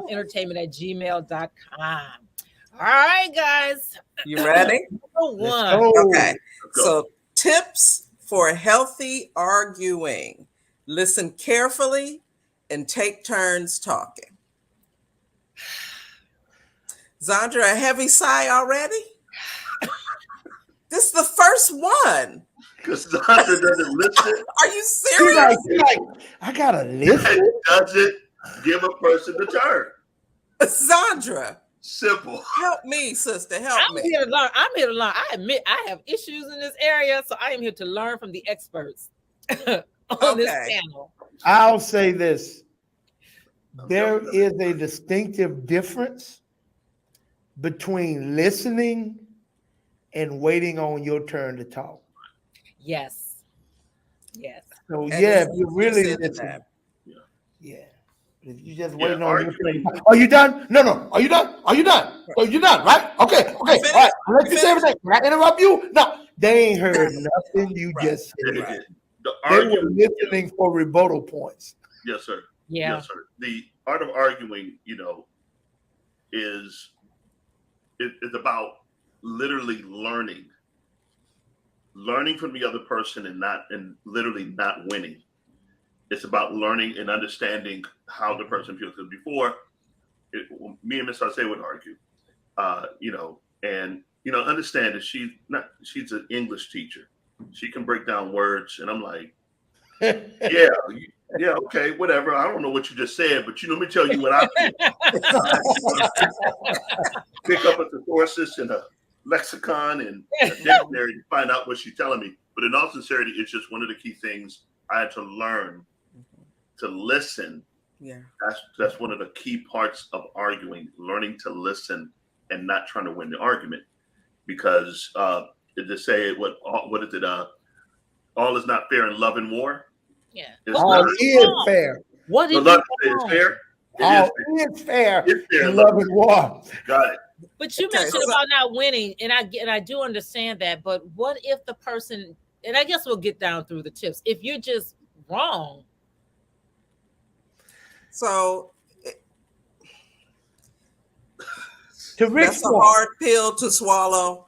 Speaker 1: Entertainment at gmail.com. All right, guys.
Speaker 4: You ready?
Speaker 1: Number one.
Speaker 4: Okay. So tips for healthy arguing. Listen carefully and take turns talking. Zandria, a heavy sigh already? This is the first one.
Speaker 2: Because Zandria doesn't listen.
Speaker 4: Are you serious?
Speaker 3: I gotta listen.
Speaker 2: And doesn't give a person the turn.
Speaker 4: Zandria.
Speaker 2: Simple.
Speaker 4: Help me, sister. Help me.
Speaker 1: I'm here to learn. I admit I have issues in this area, so I am here to learn from the experts on this panel.
Speaker 3: I'll say this. There is a distinctive difference between listening and waiting on your turn to talk.
Speaker 1: Yes.
Speaker 3: So if you really listen, if you just waiting on your turn, are you done? No. Are you done? So you're done, right? Okay. All right. I'll let you say everything. Can I interrupt you? No, they ain't heard nothing you just said. They were listening for rebuttal points.
Speaker 2: Yes, sir.
Speaker 1: Yeah.
Speaker 2: Yes, sir. The art of arguing, is about literally learning learning from the other person and literally not winning. It's about learning and understanding how the person feels. Because before, me and Miss Arce would argue, and understand that she's an English teacher. She can break down words, and I'm like, yeah, okay, whatever. I don't know what you just said, but let me tell you what I feel. Pick up a thesaurus and a lexicon and a dictionary to find out what she's telling me. But in all sincerity, it's just one of the key things I had to learn to listen.
Speaker 4: Yeah.
Speaker 2: That's one of the key parts of arguing, learning to listen and not trying to win the argument. Because to say what is it? All is not fair in love and war.
Speaker 1: Yeah.
Speaker 3: All is fair.
Speaker 1: What is
Speaker 2: love is fair?
Speaker 3: All is fair in love and war.
Speaker 2: Got it.
Speaker 1: But you mentioned about not winning, and I do understand that. But what if the person, and I guess we'll get down through the tips, if you're just wrong?
Speaker 4: So
Speaker 3: That's
Speaker 4: a hard pill to swallow.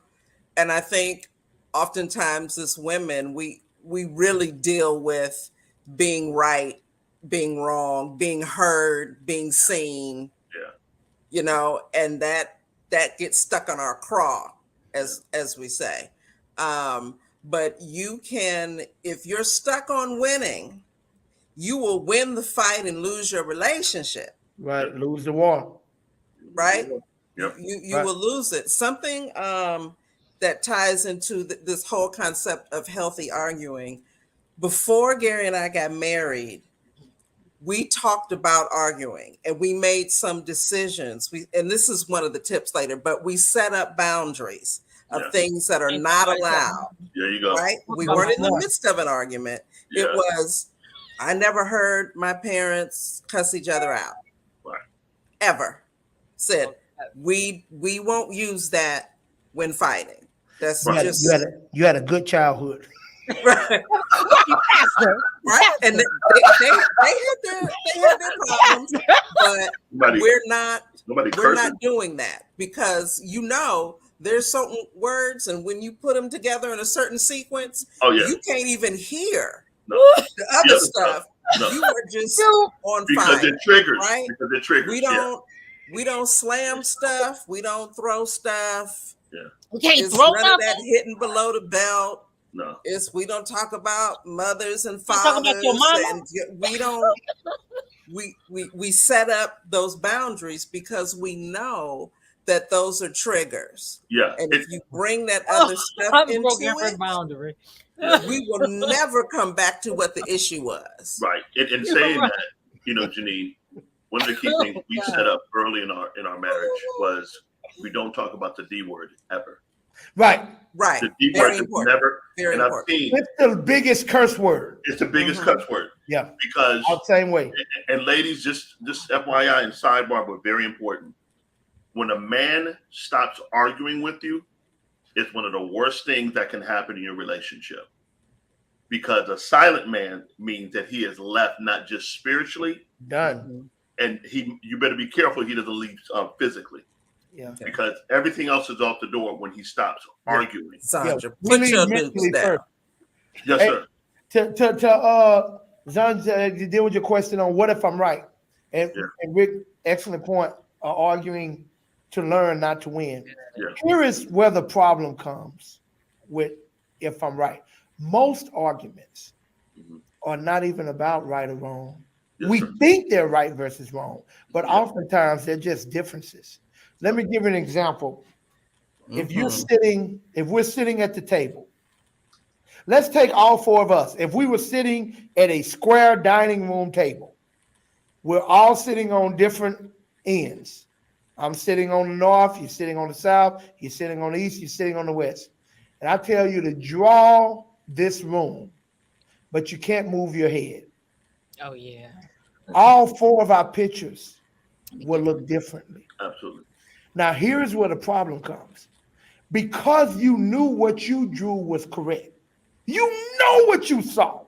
Speaker 4: And I think oftentimes as women, we really deal with being right, being wrong, being heard, being seen, and that gets stuck on our craw, as we say. But you can, if you're stuck on winning, you will win the fight and lose your relationship.
Speaker 3: Right, lose the war.
Speaker 4: Right?
Speaker 2: Yep.
Speaker 4: You will lose it. Something that ties into this whole concept of healthy arguing. Before Gary and I got married, we talked about arguing and we made some decisions. And this is one of the tips later, but we set up boundaries of things that are not allowed.
Speaker 2: There you go.
Speaker 4: Right? We weren't in the midst of an argument. Yeah. It was, I never heard my parents cuss each other out.
Speaker 2: Right.
Speaker 4: Ever. Said, we won't use that when fighting. That's just
Speaker 3: you had a good childhood.
Speaker 4: Right. Right. And they had their problems, but we're not doing that because there's certain words, and when you put them together in a certain sequence, you can't even hear the other stuff. No. You are just on
Speaker 2: because
Speaker 4: fire.
Speaker 2: They're triggered,
Speaker 4: right?
Speaker 2: Because they're triggered.
Speaker 4: We don't slam stuff. We don't throw stuff.
Speaker 2: Yeah.
Speaker 1: We can't throw
Speaker 4: none of that hitting below the belt.
Speaker 2: No.
Speaker 4: We don't talk about mothers and fathers.
Speaker 1: Talk about your mama.
Speaker 4: And we don't. We set up those boundaries because we know that those are triggers.
Speaker 2: Yeah.
Speaker 4: And if you bring that other stuff into it,
Speaker 1: boundary.
Speaker 4: we will never come back to what the issue was.
Speaker 2: Right. And saying that, Janine, one of the key things we set up early in our marriage was we don't talk about the D word ever.
Speaker 3: Right.
Speaker 4: Right.
Speaker 2: The D word is never.
Speaker 4: Very important.
Speaker 3: It's the biggest curse word.
Speaker 2: It's the biggest curse word.
Speaker 3: Yeah.
Speaker 2: Because
Speaker 3: same way.
Speaker 2: And ladies, just FYI and sidebar, but very important. When a man stops arguing with you, it's one of the worst things that can happen in your relationship. Because a silent man means that he is left not just spiritually
Speaker 3: done,
Speaker 2: and you better be careful he doesn't leave physically.
Speaker 3: Yeah.
Speaker 2: Because everything else is off the door when he stops arguing.
Speaker 4: Sandra, put your nukes down.
Speaker 2: Yes, sir.
Speaker 3: To Zan, you deal with your question on what if I'm right, and Rick, excellent point. Arguing to learn, not to win.
Speaker 2: Yeah.
Speaker 3: Here is where the problem comes with if I'm right. Most arguments are not even about right or wrong.
Speaker 2: Yes,
Speaker 3: we
Speaker 2: sir.
Speaker 3: think they're right versus wrong, but oftentimes they're just differences. Let me give you an example. If we're sitting at the table, let's take all four of us. If we were sitting at a square dining room table, we're all sitting on different ends. I'm sitting on the north, you're sitting on the south, you're sitting on the east, you're sitting on the west. And I tell you to draw this room, but you can't move your head.
Speaker 1: Oh, yeah.
Speaker 3: All four of our pictures will look differently.
Speaker 2: Absolutely.
Speaker 3: Now, here's where the problem comes. Because you knew what you drew was correct. You know what you saw.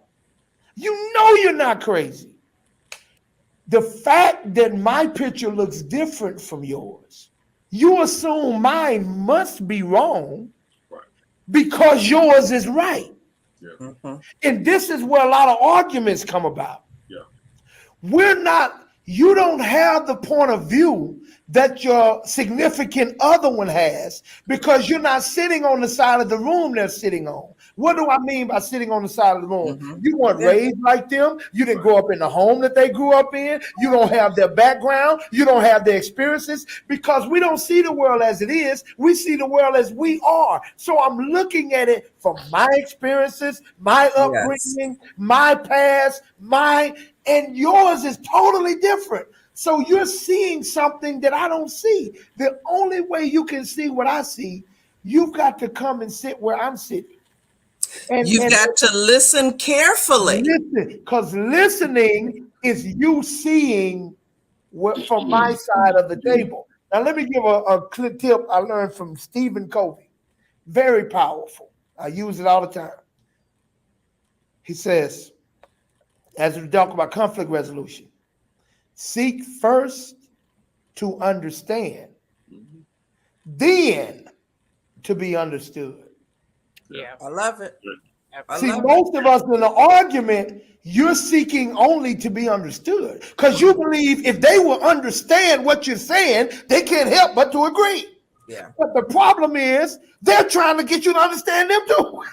Speaker 3: You know you're not crazy. The fact that my picture looks different from yours, you assume mine must be wrong.
Speaker 2: Right.
Speaker 3: because yours is right.
Speaker 4: Mhm.
Speaker 3: And this is where a lot of arguments come about.
Speaker 2: Yeah.
Speaker 3: You don't have the point of view that your significant other one has because you're not sitting on the side of the room they're sitting on. What do I mean by sitting on the side of the room?
Speaker 4: Mhm.
Speaker 3: You weren't
Speaker 4: Yeah.
Speaker 3: raised like them. You didn't grow up in the home that they grew up in. You don't have their background. You don't have their experiences because we don't see the world as it is. We see the world as we are. So I'm looking at it from my experiences, my upbringing, my past, and yours is totally different. So you're seeing something that I don't see. The only way you can see what I see, you've got to come and sit where I'm sitting.
Speaker 4: You've got to listen carefully.
Speaker 3: Listen, because listening is you seeing what from my side of the table. Now, let me give a quick tip I learned from Stephen Covey. Very powerful. I use it all the time. He says, as we talk about conflict resolution, seek first to understand, then to be understood.
Speaker 1: Yeah.
Speaker 4: I love it.
Speaker 3: See, most of us in an argument, you're seeking only to be understood because you believe if they will understand what you're saying, they can't help but to agree.
Speaker 4: Yeah.
Speaker 3: But the problem is they're trying to get you to understand them too.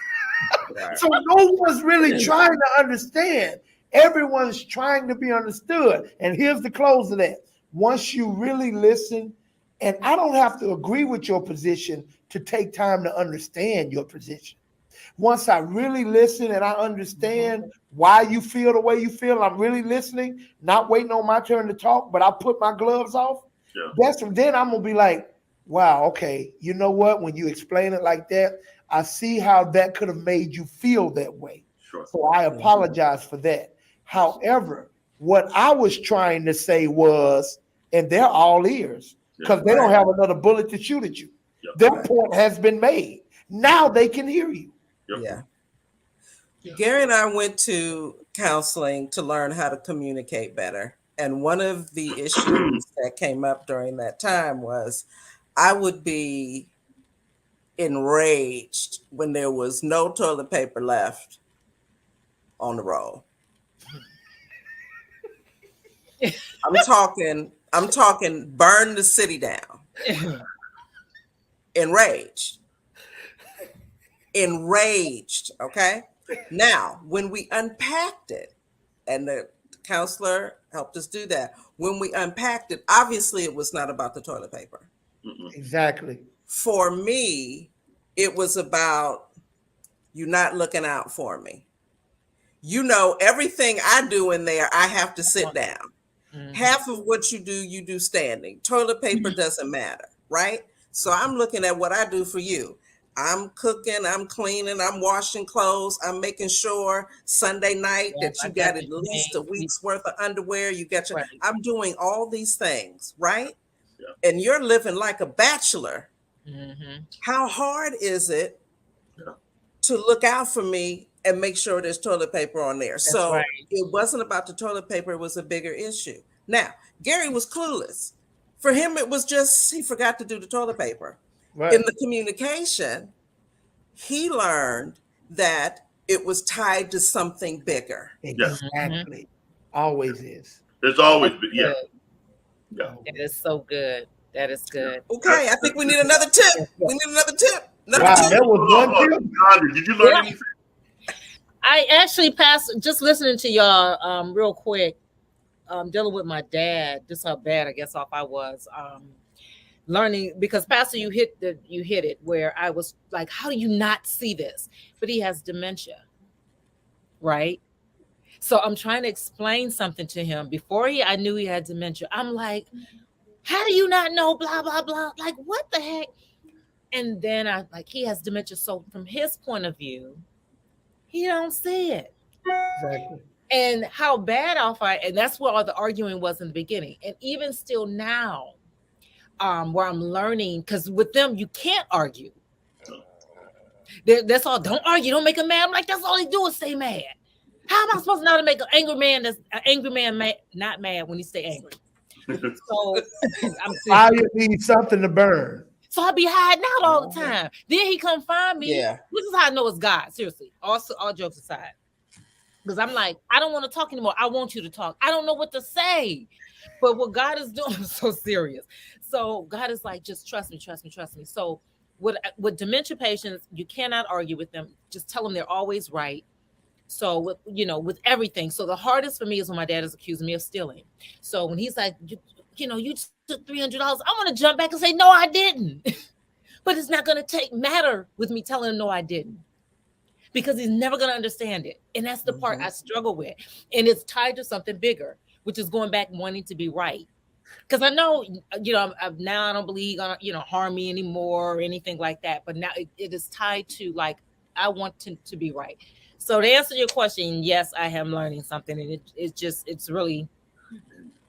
Speaker 4: Right.
Speaker 3: So no one's really trying to understand. Everyone's trying to be understood. And here's the close of that. Once you really listen, and I don't have to agree with your position to take time to understand your position. Once I really listen and I understand why you feel the way you feel, I'm really listening, not waiting on my turn to talk, but I put my gloves off.
Speaker 2: Yeah.
Speaker 3: Then I'm gonna be like, wow, okay, you know what? When you explain it like that, I see how that could have made you feel that way.
Speaker 2: Sure.
Speaker 3: So I apologize for that. However, what I was trying to say was, and they're all ears because they don't have another bullet to shoot at you.
Speaker 2: Yep.
Speaker 3: Their point has been made. Now they can hear you.
Speaker 2: Yep.
Speaker 4: Yeah. Gary and I went to counseling to learn how to communicate better. And one of the issues that came up during that time was I would be enraged when there was no toilet paper left on the roll. I'm talking burn the city down. Enraged, okay? Now, when we unpacked it, and the counselor helped us do that, when we unpacked it, obviously it was not about the toilet paper.
Speaker 3: Exactly.
Speaker 4: For me, it was about you not looking out for me. You know, everything I do in there, I have to sit down. Half of what you do standing. Toilet paper doesn't matter, right? So I'm looking at what I do for you. I'm cooking, I'm cleaning, I'm washing clothes, I'm making sure Sunday night that you got at least a week's worth of underwear. You got your, I'm doing all these things, right?
Speaker 2: Yeah.
Speaker 4: And you're living like a bachelor. How hard is it to look out for me and make sure there's toilet paper on there? So it wasn't about the toilet paper, it was a bigger issue. Now, Gary was clueless. For him, it was just, he forgot to do the toilet paper.
Speaker 3: Right.
Speaker 4: In the communication, he learned that it was tied to something bigger.
Speaker 3: Exactly. Always is.
Speaker 2: There's always been, yeah.
Speaker 1: That is so good. That is good.
Speaker 4: Okay, I think we need another tip. We need another tip.
Speaker 3: Wow, that was one tip.
Speaker 2: Sandra, did you learn anything?
Speaker 1: I actually passed just listening to y'all real quick, dealing with my dad, just how bad I guess off I was. Learning because Pastor, you hit it where I was like, how do you not see this? But he has dementia, right? So I'm trying to explain something to him. Before I knew he had dementia. I'm like, how do you not know? Blah blah blah. Like what the heck? And then I like he has dementia. So from his point of view, he don't see it.
Speaker 3: Exactly.
Speaker 1: And how bad off and that's where all the arguing was in the beginning. And even still now, where I'm learning, because with them, you can't argue. That's all. Don't argue. Don't make them mad. I'm like, that's all they do is stay mad. How am I supposed to make an angry man mad, not mad when he stay angry? So
Speaker 3: Fire needs something to burn.
Speaker 1: So I be hiding out all the
Speaker 3: Okay.
Speaker 1: time. Then he come find me.
Speaker 4: Yeah.
Speaker 1: This is how I know it's God. Seriously. Also, all jokes aside. Because I'm like, I don't want to talk anymore. I want you to talk. I don't know what to say. But what God is doing is so serious. So God is like, just trust me, trust me, trust me. So with dementia patients, you cannot argue with them. Just tell them they're always right. So with everything. So the hardest for me is when my dad is accusing me of stealing. So when he's like, you took $300, I want to jump back and say, no, I didn't. But it's not going to matter with me telling him, no, I didn't. Because he's never going to understand it. And that's the part I struggle with. And it's tied to something bigger, which is going back wanting to be right. Because I know, now I don't believe he's going to, harm me anymore or anything like that. But now it is tied to, like, I want to be right. So to answer your question, yes, I am learning something. And it's really.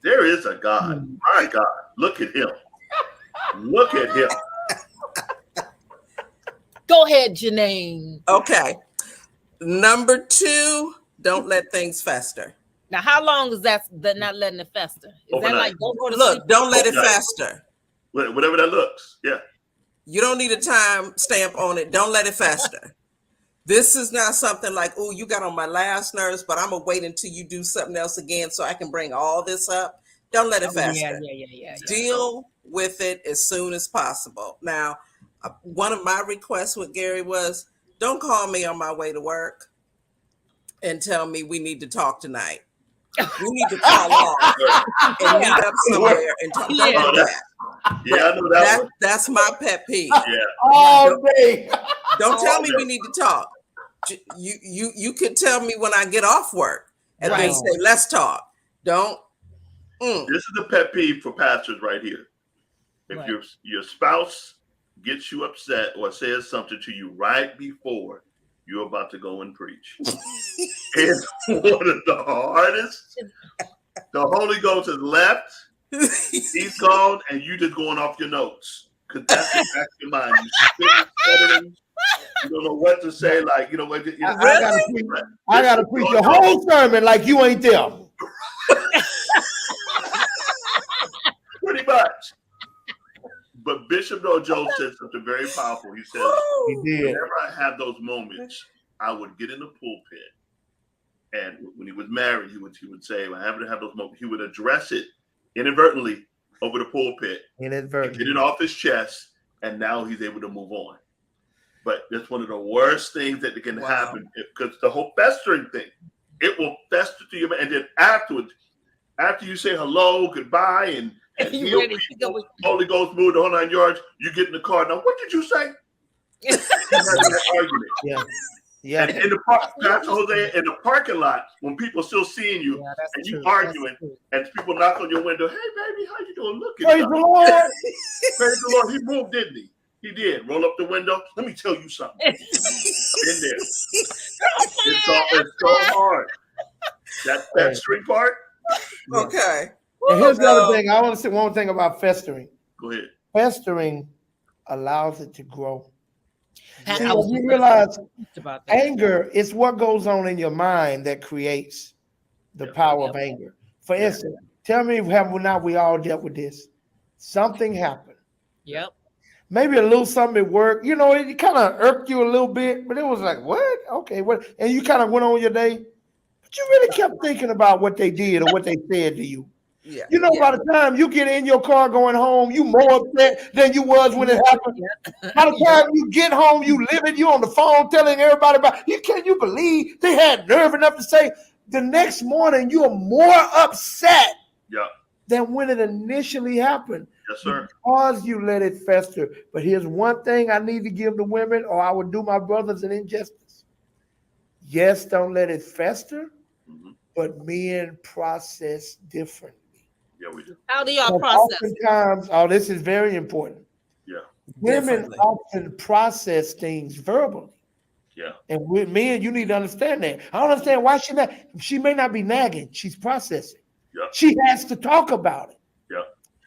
Speaker 2: There is a God. My God. Look at him. Look at him.
Speaker 1: Go ahead, Janine.
Speaker 4: Okay. Number 2, don't let things fester.
Speaker 1: Now, how long is that not letting it fester? Is
Speaker 2: Overnight.
Speaker 1: that like go to
Speaker 4: Look,
Speaker 1: sleep?
Speaker 4: don't let it
Speaker 2: Overnight.
Speaker 4: fester.
Speaker 2: Whatever that looks. Yeah.
Speaker 4: You don't need a time stamp on it. Don't let it fester. This is not something like, oh, you got on my last nerves, but I'm going to wait until you do something else again so I can bring all this up. Don't let it fester.
Speaker 1: Yeah.
Speaker 4: Deal with it as soon as possible. Now, one of my requests with Gary was, don't call me on my way to work and tell me we need to talk tonight. We need to call off and meet up somewhere and talk.
Speaker 1: Yeah.
Speaker 4: Don't do that.
Speaker 2: Yeah, I know that one.
Speaker 4: That's my pet peeve.
Speaker 2: Yeah.
Speaker 3: All day.
Speaker 4: Don't tell me we need to talk. You could tell me when I get off work and then
Speaker 1: Right.
Speaker 4: say, let's talk. Don't.
Speaker 2: This is the pet peeve for pastors right here. If
Speaker 1: Right.
Speaker 2: your spouse gets you upset or says something to you right before you're about to go and preach, it's one of the hardest. The Holy Ghost is left, he's gone, and you just going off your notes. Because that's the back of your mind. You stuttering, you don't know what to say. Like, you know what?
Speaker 3: I gotta preach the whole sermon like you ain't there.
Speaker 2: Pretty much. But Bishop Joe said something very powerful. He said,
Speaker 3: He did.
Speaker 2: whenever I have those moments, I would get in the pulpit. And when he was married, he would say, when I happen to have those moments, he would address it inadvertently over the pulpit, get it off his chest, and now he's able to move on. But that's one of the worst things that can happen, because the whole festering thing, it will fester to you. And then afterwards, after you say hello, goodbye, and
Speaker 1: You ready to
Speaker 2: people,
Speaker 1: go?
Speaker 2: Holy Ghost moved the whole 9 yards, you get in the car. Now, what did you say? That argument.
Speaker 3: Yeah.
Speaker 2: And in the park, Pastor Jose, in the parking lot, when people still seeing you,
Speaker 1: Yeah, that's
Speaker 2: and you
Speaker 1: true.
Speaker 2: arguing,
Speaker 1: That's true.
Speaker 2: and people knock on your window, hey baby, how you doing? Look at
Speaker 3: Praise
Speaker 2: you.
Speaker 3: the Lord.
Speaker 2: Praise the Lord. He moved, didn't he? He did. Roll up the window. Let me tell you something. In there. It's so hard. That festering part.
Speaker 4: Okay.
Speaker 3: And here's the other thing. I want to say one thing about festering.
Speaker 2: Go ahead.
Speaker 3: Festering allows it to grow. See,
Speaker 1: I was
Speaker 3: when you realize
Speaker 1: about that.
Speaker 3: anger is what goes on in your mind that creates the power of anger. For instance, tell me, have we all dealt with this? Something happened.
Speaker 1: Yep.
Speaker 3: Maybe a little something at work. You know, it kind of irked you a little bit, but it was like, what? Okay, what? And you kind of went on your day. But you really kept thinking about what they did or what they said to you.
Speaker 4: Yeah.
Speaker 3: You know, by the time you get in your car going home, you more upset than you was when it happened. By the time you get home, you live it. You on the phone telling everybody about. Can you believe they had nerve enough to say the next morning you are more upset than when it initially happened.
Speaker 2: Yes, sir.
Speaker 3: Because you let it fester. But here's one thing I need to give the women, or I would do my brothers an injustice. Yes, don't let it fester, but men process differently.
Speaker 2: Yeah, we do.
Speaker 1: How do y'all process?
Speaker 3: Oftentimes, this is very important.
Speaker 2: Yeah.
Speaker 3: Women often process things verbally.
Speaker 2: Yeah.
Speaker 3: And with men, you need to understand that. I don't understand why she may not be nagging. She's processing.
Speaker 2: Yeah.
Speaker 3: She has to talk about it.
Speaker 2: Yeah.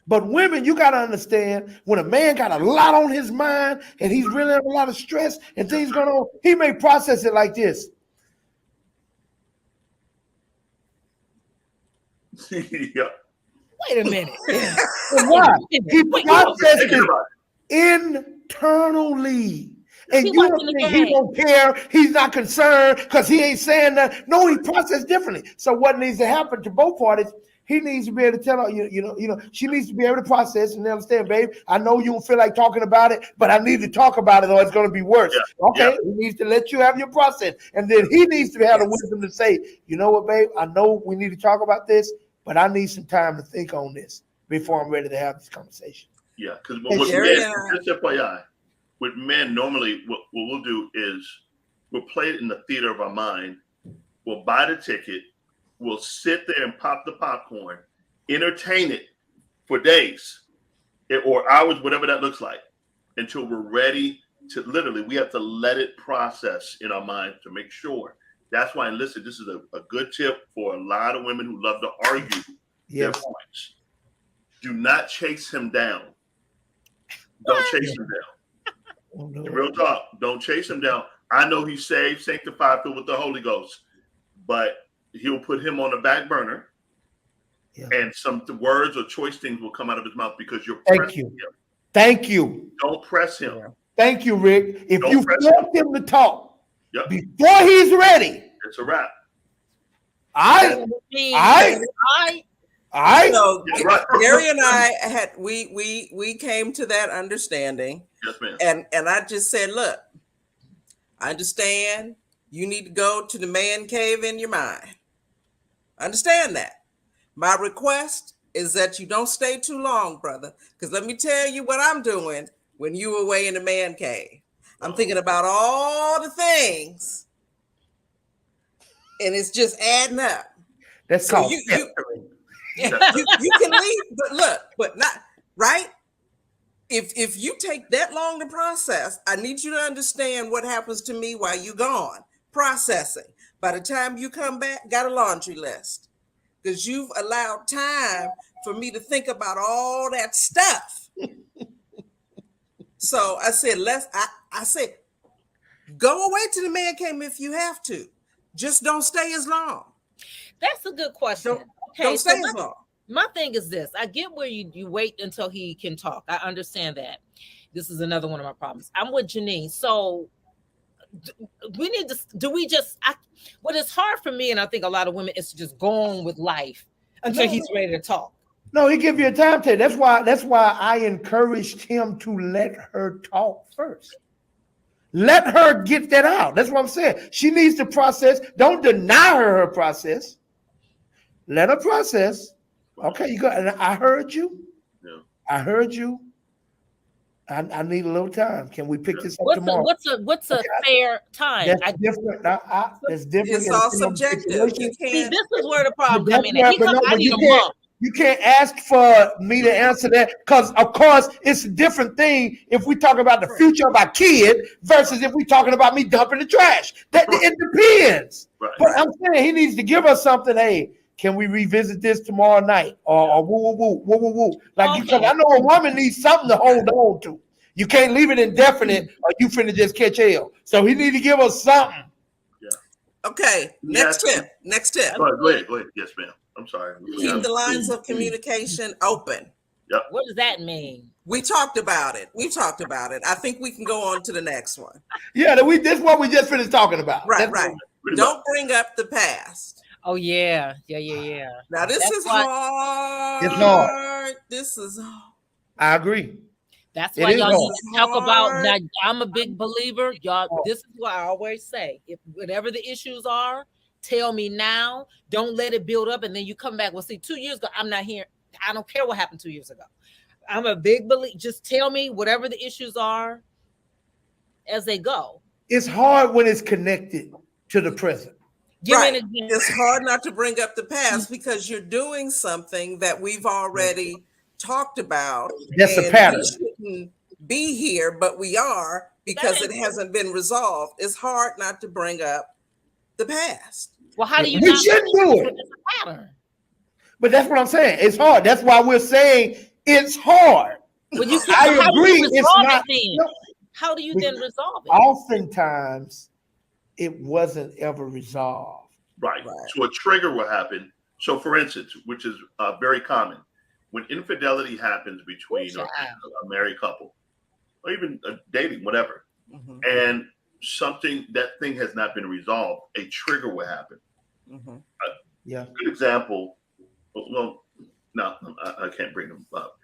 Speaker 3: But women, you got to understand, when a man got a lot on his mind and he's really have a lot of stress and things going on, he may process it like this.
Speaker 2: Yeah.
Speaker 1: Wait a minute.
Speaker 3: Why? He processed it. internally. And
Speaker 1: He
Speaker 3: you don't
Speaker 1: watching the
Speaker 3: think he
Speaker 1: game.
Speaker 3: don't care, he's not concerned because he ain't saying that. No, he processed differently. So what needs to happen to both parties, he needs to be able to tell her, she needs to be able to process and understand, babe, I know you don't feel like talking about it, but I need to talk about it or it's going to be worse.
Speaker 2: Yeah.
Speaker 3: Okay,
Speaker 2: Yeah.
Speaker 3: he needs to let you have your process. And then he needs to have the
Speaker 4: Yes.
Speaker 3: wisdom to say, you know what, babe, I know we need to talk about this, but I need some time to think on this before I'm ready to have this conversation.
Speaker 2: Yeah, because
Speaker 3: And
Speaker 2: with
Speaker 4: Jerry
Speaker 2: men,
Speaker 4: and I-
Speaker 2: just FYI, with men, normally what we'll do is we'll play it in the theater of our mind. We'll buy the ticket. We'll sit there and pop the popcorn, entertain it for days or hours, whatever that looks like, until we're ready to literally, we have to let it process in our mind to make sure. That's why, and listen, this is a good tip for a lot of women who love to argue their
Speaker 3: Yes.
Speaker 2: points. Do not chase him down. Don't chase him down.
Speaker 3: Oh, no.
Speaker 2: Real talk. Don't chase him down. I know he's saved, sanctified, filled with the Holy Ghost, but he'll put him on the back burner, and some words or choice things will come out of his mouth because you're pressing him.
Speaker 3: Thank you.
Speaker 2: Don't press him.
Speaker 4: Yeah.
Speaker 3: Thank you, Rick. If
Speaker 2: Don't
Speaker 3: you
Speaker 2: press
Speaker 3: force him to talk
Speaker 2: Yep.
Speaker 3: before he's ready,
Speaker 2: It's a wrap.
Speaker 3: I.
Speaker 4: So
Speaker 2: Yeah, right.
Speaker 4: Gary and I had we came to that understanding,
Speaker 2: Yes, ma'am.
Speaker 4: and I just said, look, I understand you need to go to the man cave in your mind. I understand that. My request is that you don't stay too long, brother, because let me tell you what I'm doing when you away in the man cave. I'm thinking about all the things, and it's just adding up.
Speaker 3: That's
Speaker 4: So
Speaker 3: called
Speaker 4: you
Speaker 3: festering.
Speaker 4: you can leave, but look, but not right. If you take that long to process, I need you to understand what happens to me while you gone processing. By the time you come back, got a laundry list because you've allowed time for me to think about all that stuff. So I said, I said, go away to the man cave if you have to. Just don't stay as long.
Speaker 1: That's a good question.
Speaker 4: Don't stay as long.
Speaker 1: My thing is this. I get where you wait until he can talk. I understand that. This is another one of my problems. I'm with Janine. So we need to, what is hard for me, and I think a lot of women, is to just go on with life until he's ready to talk.
Speaker 3: No, he give you a timetable. That's why I encouraged him to let her talk first. Let her get that out. That's what I'm saying. She needs to process. Don't deny her process. Let her process. Okay, you go. And I heard you.
Speaker 2: Yeah.
Speaker 3: I heard you. I need a little time. Can we pick this up tomorrow?
Speaker 1: What's a fair time?
Speaker 3: That's different. That's different.
Speaker 4: It's all subjective. You
Speaker 1: See,
Speaker 4: can't.
Speaker 1: this is where the problem
Speaker 3: But
Speaker 1: comes in.
Speaker 3: that's
Speaker 1: He come,
Speaker 3: why- but
Speaker 1: I
Speaker 3: no,
Speaker 1: need
Speaker 3: but
Speaker 1: a month.
Speaker 3: You can't ask for me to answer that because, of course, it's a different thing if we talk about the future of our kid versus if we talking about me dumping the trash. It depends.
Speaker 2: Right.
Speaker 3: But I'm saying he needs to give us something. Hey, can we revisit this tomorrow night? Or woo, woo, woo, woo, woo, woo. Like, because I know a woman needs something to hold on to. You can't leave it indefinite or you finna just catch hell. So he need to give us something.
Speaker 4: Okay, next
Speaker 2: Yes.
Speaker 4: tip. Next tip.
Speaker 2: Go ahead. Yes, ma'am. I'm sorry.
Speaker 4: Keep the lines of communication open.
Speaker 1: What does that mean?
Speaker 4: We talked about it. I think we can go on to the next one.
Speaker 3: Yeah, this is what we just finished talking about.
Speaker 4: Right,
Speaker 3: That's
Speaker 4: right.
Speaker 2: Pretty
Speaker 4: Don't bring up the past.
Speaker 1: Oh yeah.
Speaker 4: Now this
Speaker 1: That's
Speaker 4: is
Speaker 1: why-
Speaker 4: hard.
Speaker 3: It's hard.
Speaker 4: This is
Speaker 3: I agree.
Speaker 1: That's
Speaker 3: It
Speaker 1: why
Speaker 3: is
Speaker 1: y'all
Speaker 3: hard.
Speaker 1: need to talk about.
Speaker 4: Hard.
Speaker 1: Now, I'm a big believer. Y'all, this is what I always say. If whatever the issues are, tell me now. Don't let it build up, and then you come back. Well, see, 2 years ago, I'm not here. I don't care what happened 2 years ago. I'm a big believer. Just tell me whatever the issues are as they go.
Speaker 3: It's hard when it's connected to the present.
Speaker 1: Give
Speaker 4: right.
Speaker 1: me an example.
Speaker 4: It's hard not to bring up the past because you're doing something that we've already talked about.
Speaker 3: That's a
Speaker 4: and
Speaker 3: pattern.
Speaker 4: We shouldn't be here, but we are because it hasn't been resolved. It's hard not to bring up the past.
Speaker 1: Well, how do you?
Speaker 3: We
Speaker 1: not
Speaker 3: shouldn't do it.
Speaker 1: It's a pattern.
Speaker 3: But that's what I'm saying. It's hard. That's why we're saying it's hard.
Speaker 1: Well, you
Speaker 3: I
Speaker 1: how do you
Speaker 3: agree. It's
Speaker 1: resolve
Speaker 3: not.
Speaker 1: it then? How do you then resolve it?
Speaker 3: Oftentimes, it wasn't ever resolved.
Speaker 2: Right.
Speaker 4: Right.
Speaker 2: So a trigger will happen. So, for instance, which is very common, when infidelity happens between a married couple, or even dating, whatever,
Speaker 4: Mhm.
Speaker 2: and that thing has not been resolved, a trigger will happen.
Speaker 4: Mhm.
Speaker 3: Yeah.
Speaker 2: Good example. Well, no, I can't bring them up.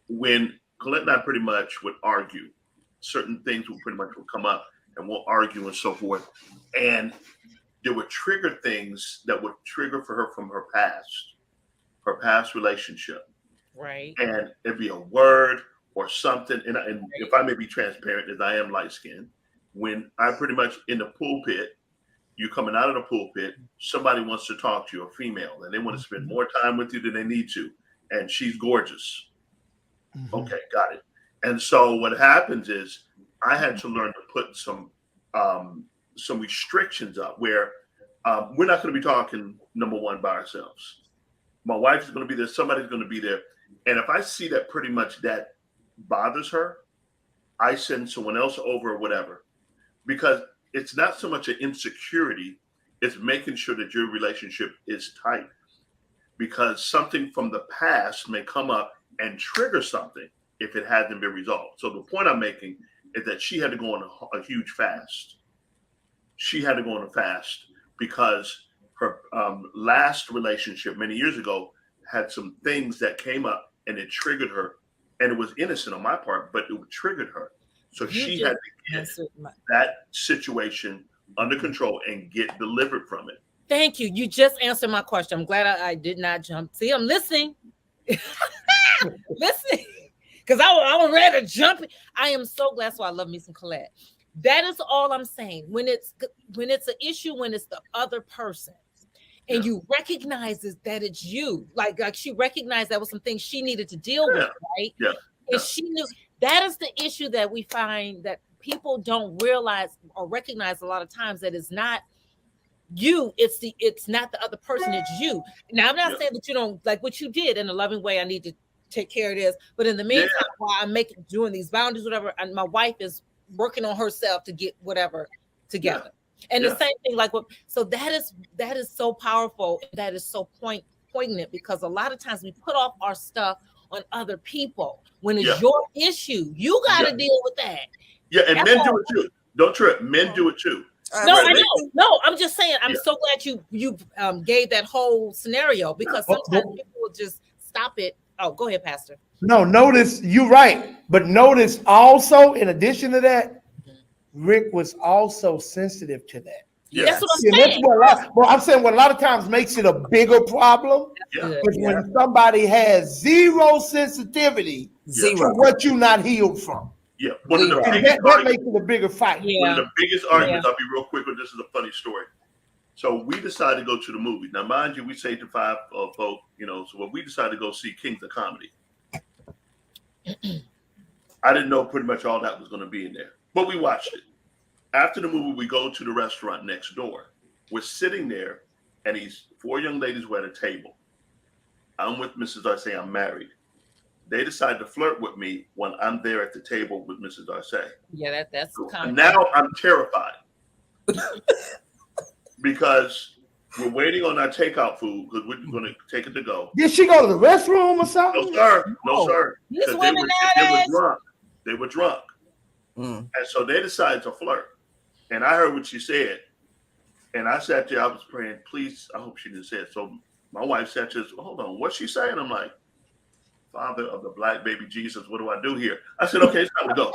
Speaker 2: When Colette and I pretty much would argue, certain things would pretty much come up, and we'll argue and so forth, and there would trigger things that would trigger for her from her past relationship,
Speaker 1: Right.
Speaker 2: and it'd be a word or something. And if I may be transparent, as I am light skinned, when I pretty much in the pulpit, you coming out of the pulpit, somebody wants to talk to you, a female, and they want to spend more time with you than they need to, and she's gorgeous. Okay, got it. And so what happens is I had to learn to put some restrictions up where we're not going to be talking, number one, by ourselves. My wife is going to be there. Somebody's going to be there. And if I see that pretty much that bothers her, I send someone else over or whatever, because it's not so much an insecurity. It's making sure that your relationship is tight, because something from the past may come up and trigger something if it hasn't been resolved. So the point I'm making is that she had to go on a huge fast. She had to go on a fast because her last relationship many years ago had some things that came up and it triggered her. And it was innocent on my part, but it triggered her. So she had to get that situation under control and get delivered from it.
Speaker 1: Thank you. You just answered my question. I'm glad I did not jump. See, I'm listening. Listening. Because I was ready to jump. I am so glad. So I love me some Colette. That is all I'm saying. When it's an issue, when it's the other person, and you recognize that it's you, like she recognized that was some things she needed to deal with, right?
Speaker 2: Yeah.
Speaker 1: And she knew that is the issue that we find that people don't realize or recognize a lot of times, that it's not you, it's not the other person, it's you. Now I'm not saying that you don't, like what you did in a loving way, I need to take care of this, but in the meantime, while I'm doing these boundaries, whatever, and my wife is working on herself to get whatever together. And the same thing, like so that is so powerful, that is so poignant, because a lot of times we put off our stuff on other people when it's your issue. You got to deal with that.
Speaker 2: Yeah, and men do it too. Don't trip. Men do it too.
Speaker 1: No, I know. No, I'm just saying. I'm so glad you gave that whole scenario, because sometimes people will just stop it. Oh, go ahead, Pastor.
Speaker 3: No, notice you're right, but notice also, in addition to that, Rick was also sensitive to that.
Speaker 2: Yeah.
Speaker 1: That's what I'm saying.
Speaker 3: I'm saying what a lot of times makes it a bigger problem is when somebody has zero sensitivity to what you're not healed from.
Speaker 2: Yeah,
Speaker 3: that makes it a bigger fight.
Speaker 2: One of the biggest arguments, I'll be real quick with this, is a funny story. So we decided to go to the movie. Now, mind you, we saved the 5 folk, so we decided to go see Kings of Comedy. I didn't know pretty much all that was going to be in there, but we watched it. After the movie, we go to the restaurant next door. We're sitting there, and these 4 young ladies were at a table. I'm with Mrs. Arce. I'm married. They decide to flirt with me when I'm there at the table with Mrs. Arce.
Speaker 1: Yeah, that's common.
Speaker 2: Now I'm terrified because we're waiting on our takeout food because we're going to take it to go.
Speaker 3: Did she go to the restroom or something?
Speaker 2: No, sir. No, sir.
Speaker 1: These women nowadays.
Speaker 2: They were drunk. And so they decided to flirt. And I heard what she said. And I sat there, I was praying, please, I hope she didn't say it. So my wife sat there, hold on, what's she saying? I'm like, Father of the black baby Jesus, what do I do here? I said, okay, it's time to go.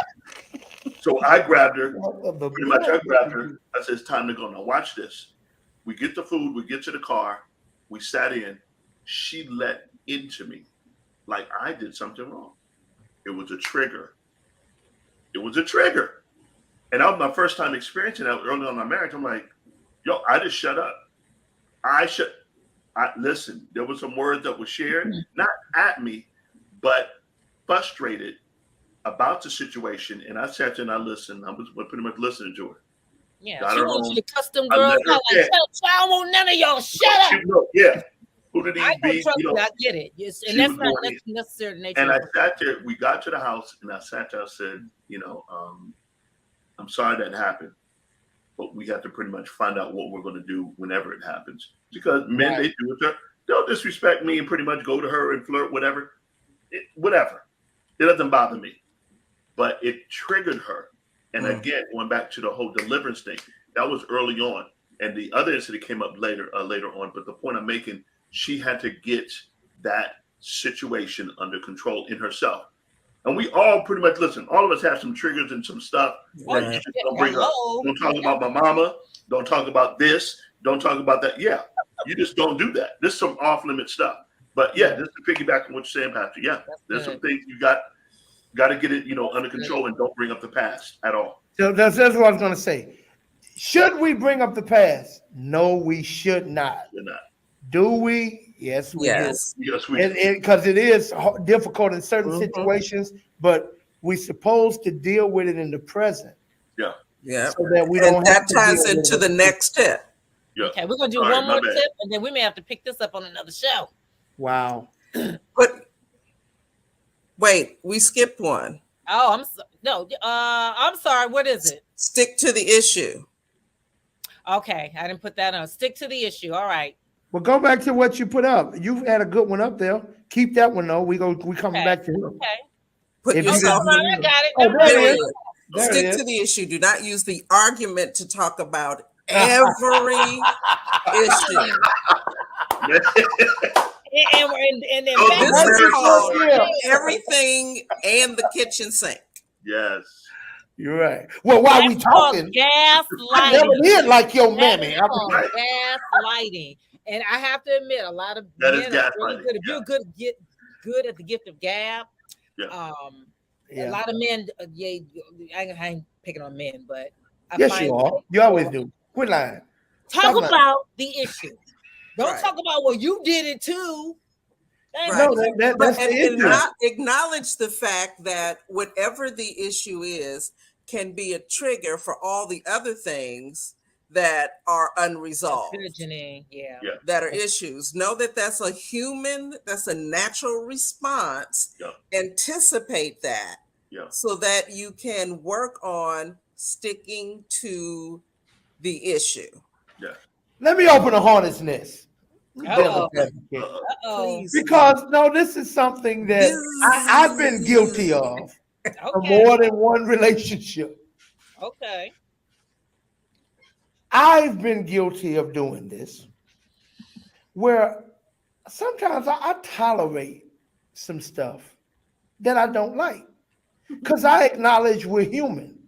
Speaker 2: So I grabbed her. Pretty much I grabbed her. I said, it's time to go. Now watch this. We get the food, we get to the car, we sat in. She let into me like I did something wrong. It was a trigger. It was a trigger. And that was my first time experiencing that early on in my marriage. I'm like, yo, I just shut up. Listen, there were some words that were shared, not at me, but frustrated about the situation. And I sat there and I listened. I was pretty much listening to her.
Speaker 1: Yeah, she wants you to custom girls. Like, I don't want none of y'all. Shut up.
Speaker 2: Yeah. Who did he be?
Speaker 1: I get it. Yes, and that's not necessarily nature.
Speaker 2: And I sat there. We got to the house, and I sat there. I said, I'm sorry that happened, but we have to pretty much find out what we're going to do whenever it happens. Because men, they do it. They'll disrespect me and pretty much go to her and flirt, whatever. Whatever. It doesn't bother me. but it triggered her. And
Speaker 3: Mm.
Speaker 2: again, going back to the whole deliverance thing, that was early on. And the other incident came up later on. But the point I'm making, she had to get that situation under control in herself. And we all pretty much, listen, all of us have some triggers and some stuff.
Speaker 1: Well,
Speaker 2: Like, you just don't bring up.
Speaker 1: hello.
Speaker 2: Don't talk about my mama. Don't talk about this. Don't talk about that. Yeah, you just don't do that. This is some off limit stuff. But yeah, just to piggyback on what you're saying, Pastor. Yeah, there's some things you got to get it, under control, and don't bring up the past at all.
Speaker 3: So that's what I was going to say. Should we bring up the past? No, we should not.
Speaker 2: You're not.
Speaker 3: Do we? Yes, we
Speaker 4: Yes.
Speaker 2: Yes, we.
Speaker 3: do. Because it is difficult in certain
Speaker 4: Mhm.
Speaker 3: situations, but we're supposed to deal with it in the present.
Speaker 4: Yeah.
Speaker 3: So that we don't
Speaker 4: And
Speaker 3: have
Speaker 4: that
Speaker 3: to
Speaker 4: ties
Speaker 3: deal with
Speaker 4: into
Speaker 3: it.
Speaker 4: the next tip.
Speaker 2: Yeah.
Speaker 1: Okay, we're gonna do
Speaker 2: All right,
Speaker 1: one
Speaker 2: my
Speaker 1: more
Speaker 2: bad.
Speaker 1: tip, and then we may have to pick this up on another show.
Speaker 3: Wow.
Speaker 4: But wait, we skipped one.
Speaker 1: Oh, I'm sorry. What is it?
Speaker 4: Stick to the issue.
Speaker 1: Okay, I didn't put that on. Stick to the issue. All right.
Speaker 3: Well, go back to what you put up. You've had a good one up there. Keep that one though. We coming
Speaker 1: Okay.
Speaker 3: back to him.
Speaker 1: Okay.
Speaker 4: Put
Speaker 3: If you
Speaker 4: yourself
Speaker 1: All right, I got it.
Speaker 3: Oh,
Speaker 1: Never
Speaker 3: there it
Speaker 1: mind.
Speaker 3: is.
Speaker 4: Period.
Speaker 3: There it
Speaker 4: Stick
Speaker 3: is.
Speaker 4: to the issue. Do not use the argument to talk about every issue.
Speaker 1: And then
Speaker 2: Oh,
Speaker 1: back
Speaker 4: This
Speaker 2: That's
Speaker 4: is
Speaker 2: very
Speaker 4: called
Speaker 3: good.
Speaker 4: everything and the kitchen sink.
Speaker 2: Yes.
Speaker 3: You're right. Well, while we
Speaker 1: that's called
Speaker 3: talking, I
Speaker 1: gaslighting.
Speaker 3: never did like your
Speaker 1: That's
Speaker 3: mammy.
Speaker 1: called
Speaker 2: Right.
Speaker 1: gaslighting. And I have to admit, a lot of
Speaker 2: That
Speaker 1: men
Speaker 2: is
Speaker 1: are really
Speaker 2: gaslighting,
Speaker 1: good. If you're good at the gift of gab,
Speaker 2: Yeah.
Speaker 1: a
Speaker 3: Yeah.
Speaker 1: lot of men, I ain't picking on men, but I
Speaker 3: Yes,
Speaker 1: find
Speaker 3: you are. You always do. Quit lying.
Speaker 1: talk
Speaker 3: Stop lying.
Speaker 1: about the issue. Don't
Speaker 4: Right.
Speaker 1: talk about, well, you did it too. That ain't
Speaker 4: Right.
Speaker 3: No,
Speaker 1: what
Speaker 3: that's
Speaker 4: And
Speaker 3: the issue.
Speaker 4: acknowledge the fact that whatever the issue is can be a trigger for all the other things that are unresolved,
Speaker 1: Burgeoning, yeah.
Speaker 2: Yeah.
Speaker 4: that are issues. Know that that's a natural response.
Speaker 2: Yeah.
Speaker 4: Anticipate that
Speaker 2: Yeah.
Speaker 4: so that you can work on sticking to the issue.
Speaker 3: Let me open a hornet's nest.
Speaker 1: Uh-oh.
Speaker 2: Uh-oh.
Speaker 1: Uh-oh.
Speaker 4: Please.
Speaker 3: Because no, this is something that I've been guilty of for
Speaker 1: Okay.
Speaker 3: more than one relationship.
Speaker 1: Okay.
Speaker 3: I've been guilty of doing this, where sometimes I tolerate some stuff that I don't like, because I acknowledge we're human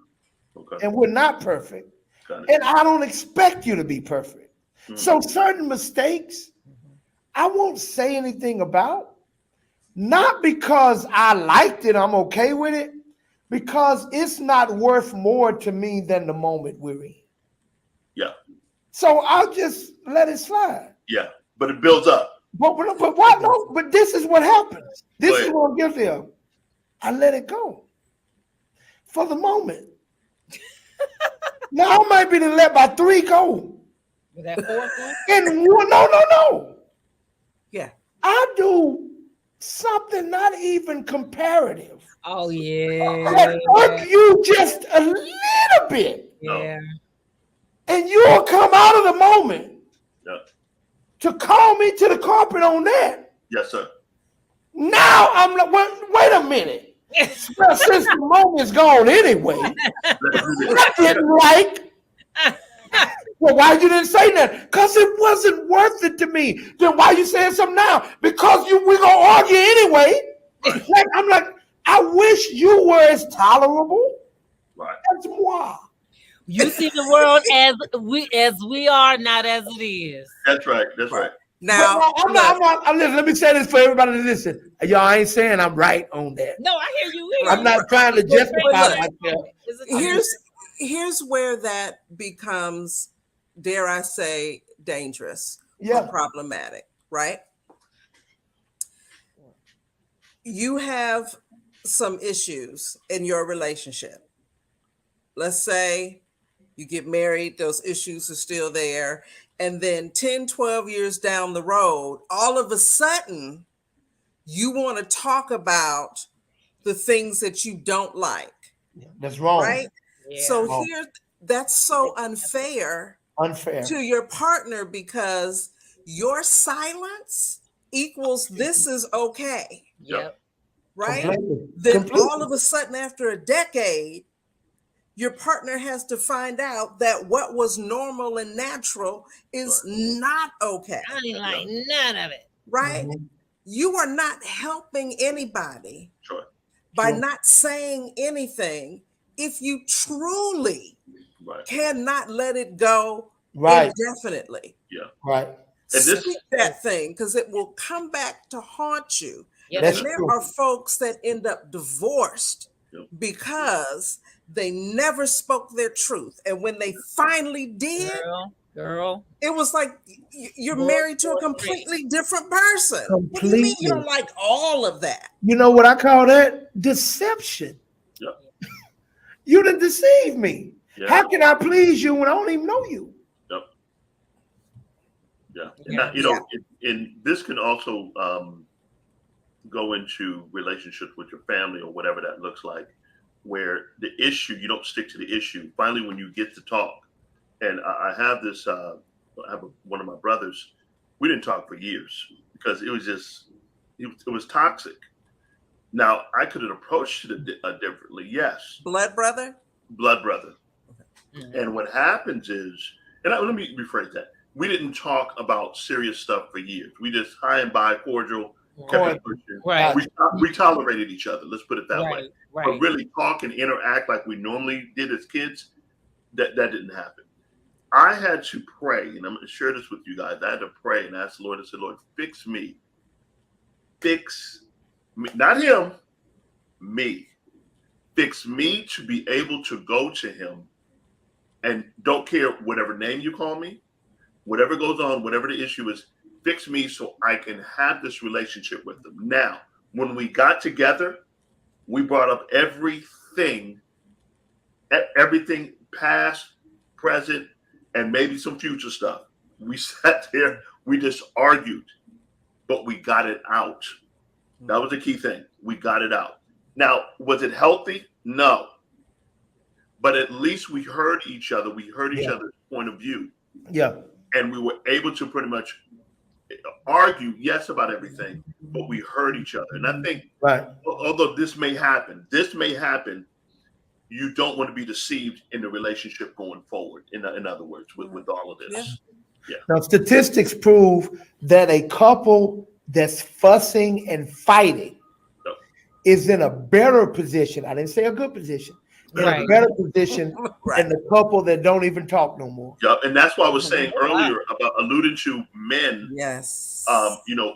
Speaker 2: Okay.
Speaker 3: and we're not perfect,
Speaker 2: Got it.
Speaker 3: and I don't expect you to be perfect.
Speaker 2: Mhm.
Speaker 3: So certain mistakes, I won't say anything about, not because I liked it, I'm okay with it, because it's not worth more to me than the moment we're in.
Speaker 2: Yeah.
Speaker 3: So I'll just let it slide.
Speaker 2: Yeah. But it builds up.
Speaker 3: But what? No, but this is what happens. This
Speaker 2: Go
Speaker 3: is
Speaker 2: ahead.
Speaker 3: what I'm guilty of. I let it go for the moment. Now I might be let by 3 go.
Speaker 1: Was that fourth one?
Speaker 3: And one, no.
Speaker 4: Yeah.
Speaker 3: I do something not even comparative.
Speaker 1: Oh,
Speaker 3: That
Speaker 1: yeah.
Speaker 3: hurt you just a little bit.
Speaker 1: Yeah.
Speaker 3: And you'll come out of the moment
Speaker 2: Yeah.
Speaker 3: to call me to the carpet on that.
Speaker 2: Yes, sir.
Speaker 3: Now I'm like, wait a minute. Well, since the moment's gone anyway,
Speaker 2: Let's do this.
Speaker 3: I didn't like. Well, why you didn't say that? Because it wasn't worth it to me. Then why you saying something now? Because we're gonna argue anyway. Like, I'm like, I wish you were as tolerable
Speaker 2: Right.
Speaker 3: as moi.
Speaker 1: You see the world as we are, not as it is.
Speaker 2: That's right. That's right.
Speaker 4: Now,
Speaker 3: But no, I'm not. Listen, let me say this for everybody to listen. Y'all, I ain't saying I'm right on that.
Speaker 1: No, I hear you.
Speaker 3: I'm not trying to justify myself.
Speaker 4: here's where that becomes, dare I say, dangerous or
Speaker 3: Yeah.
Speaker 4: problematic, right? You have some issues in your relationship. Let's say you get married, those issues are still there. And then 10, 12 years down the road, all of a sudden, you want to talk about the things that you don't like,
Speaker 3: That's wrong.
Speaker 4: right?
Speaker 1: Yeah.
Speaker 4: So
Speaker 3: Oh.
Speaker 4: here, that's so unfair
Speaker 3: Unfair.
Speaker 4: to your partner because your silence equals this is okay.
Speaker 1: Yep.
Speaker 4: right?
Speaker 3: Completely.
Speaker 4: Then
Speaker 3: Completely.
Speaker 4: all of a sudden, after a decade, your partner has to find out that what was normal and natural is not okay,
Speaker 1: I ain't like none of it.
Speaker 4: right?
Speaker 3: Mhm.
Speaker 4: You are not helping anybody
Speaker 2: Sure.
Speaker 4: by
Speaker 3: Sure.
Speaker 4: not saying anything if you truly
Speaker 2: Right.
Speaker 4: cannot let it go
Speaker 3: Right.
Speaker 4: indefinitely.
Speaker 3: Right.
Speaker 2: And this,
Speaker 4: Speak that thing because it will come back to haunt you.
Speaker 1: Yes,
Speaker 3: That's
Speaker 4: And there
Speaker 3: true.
Speaker 4: are folks that end up divorced
Speaker 2: Yep.
Speaker 4: because they never spoke their truth. And when they finally did,
Speaker 1: girl.
Speaker 4: it was like you're
Speaker 1: Boy,
Speaker 4: married to a
Speaker 1: boy,
Speaker 4: completely different person. What do you mean you
Speaker 3: Completely.
Speaker 4: don't like all of that?
Speaker 3: You know what I call that? Deception.
Speaker 2: Yep.
Speaker 3: You done deceived me.
Speaker 2: Yeah.
Speaker 3: How can I please you when I don't even know you?
Speaker 2: Yeah.
Speaker 1: Yeah.
Speaker 2: And, you know, and this can also go into relationships with your family or whatever that looks like, where the issue, you don't stick to the issue. Finally, when you get to talk, and I have this, one of my brothers, we didn't talk for years because it was just, it was toxic. Now, I could have approached it differently. Yes.
Speaker 4: Blood brother?
Speaker 2: Blood brother.
Speaker 1: Mhm.
Speaker 2: And what happens is, let me rephrase that. We didn't talk about serious stuff for years. We just high and by, cordial, kept it pushing.
Speaker 1: Right.
Speaker 2: We tolerated each other. Let's put it that way.
Speaker 1: Right.
Speaker 2: But really talk and interact like we normally did as kids, that didn't happen. I had to pray, and I'm going to share this with you guys. I had to pray and ask the Lord. I said, Lord, fix me. Fix me. Not him, me. Fix me to be able to go to him and don't care whatever name you call me, whatever goes on, whatever the issue is, fix me so I can have this relationship with them. Now, when we got together, we brought up everything past, present, and maybe some future stuff. We sat there, we just argued, but we got it out. That was the key thing. We got it out. Now, was it healthy? No. But at least we heard each other. We heard each other's point of view.
Speaker 3: Yeah.
Speaker 2: And we were able to pretty much argue, yes, about everything, but we heard each other. And I think,
Speaker 3: Right.
Speaker 2: although this may happen, you don't want to be deceived in the relationship going forward. In other words, with all of this. Yeah.
Speaker 3: Now, statistics prove that a couple that's fussing and fighting is in a better position. I didn't say a good position. In a better position than the couple that don't even talk no more.
Speaker 2: Yeah, and that's why I was saying earlier about alluding to men.
Speaker 4: Yes.
Speaker 2: You know,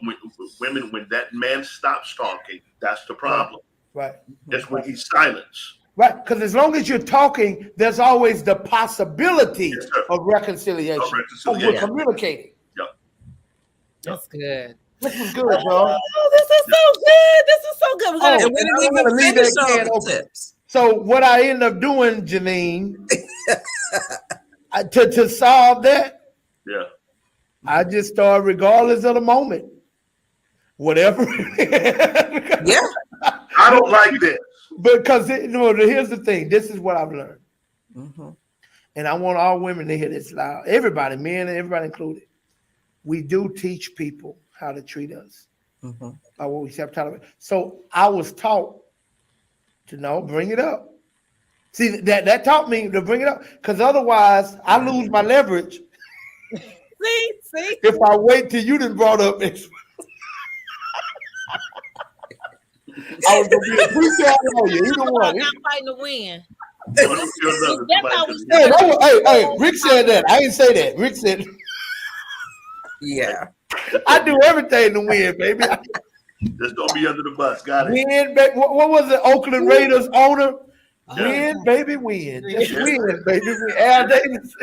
Speaker 2: women, when that man stops talking, that's the problem.
Speaker 3: Right.
Speaker 2: That's when he's silenced.
Speaker 3: Right, because as long as you're talking, there's always the possibility of reconciliation. We're communicating.
Speaker 2: Yep.
Speaker 1: That's good.
Speaker 3: This is good, bro.
Speaker 1: Oh, this is so good. This is so good. We're gonna
Speaker 4: And we didn't even finish all the tips.
Speaker 3: So what I end up doing, Janine, to solve that, I just start regardless of the moment. Whatever.
Speaker 4: Yeah.
Speaker 2: I don't like this.
Speaker 3: Because here's the thing. This is what I've learned. And I want all women to hear this loud. Everybody, men and everybody included. We do teach people how to treat us. By what we have tolerated. So I was taught to bring it up. See, that taught me to bring it up. Because otherwise I lose my leverage.
Speaker 1: See?
Speaker 3: If I wait till you done brought up this. I was gonna be a pre-sale lawyer. Either one.
Speaker 1: I'm fighting to win.
Speaker 3: Hey, Rick said that. I didn't say that. Rick said.
Speaker 4: Yeah.
Speaker 3: I do everything to win, baby.
Speaker 2: Just don't be under the bus. Got it.
Speaker 3: Win, baby. What was it? Oakland Raiders owner. Win, baby, win. Just win, baby. Al Davis.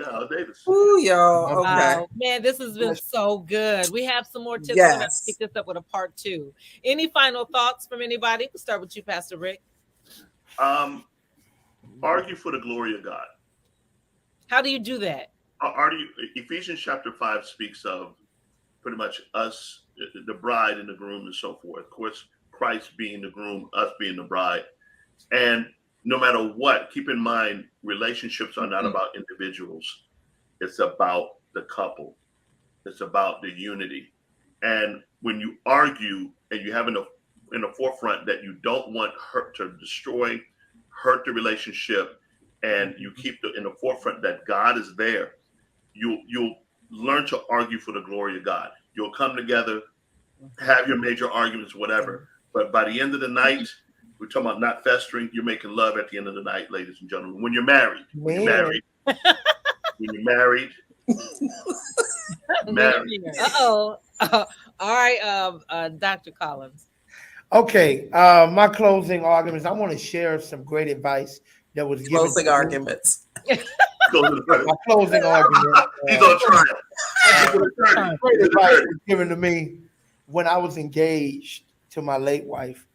Speaker 2: Al Davis.
Speaker 4: Ooh, y'all. Okay.
Speaker 1: Wow. Man, this has been so good. We have some more tips. We're going to pick this up with a part 2. Any final thoughts from anybody? We'll start with you, Pastor Rick.
Speaker 2: Argue for the glory of God.
Speaker 1: How do you do that?
Speaker 2: Ephesians chapter 5 speaks of pretty much us, the bride and the groom and so forth. Of course, Christ being the groom, us being the bride. And no matter what, keep in mind, relationships are not about individuals. It's about the couple. It's about the unity. And when you argue and you're having in the forefront that you don't want hurt to destroy, hurt the relationship, and you keep in the forefront that God is there, you'll learn to argue for the glory of God. You'll come together, have your major arguments, whatever. But by the end of the night, we're talking about not festering. You're making love at the end of the night, ladies and gentlemen. When you're married, when you're married.
Speaker 1: Uh-oh. All right, Dr. Collins.
Speaker 3: Okay, my closing arguments. I want to share some great advice that was given.
Speaker 4: Closing arguments.
Speaker 3: My closing argument.
Speaker 2: He's on trial.
Speaker 3: Great advice was given to me when I was engaged to my late wife.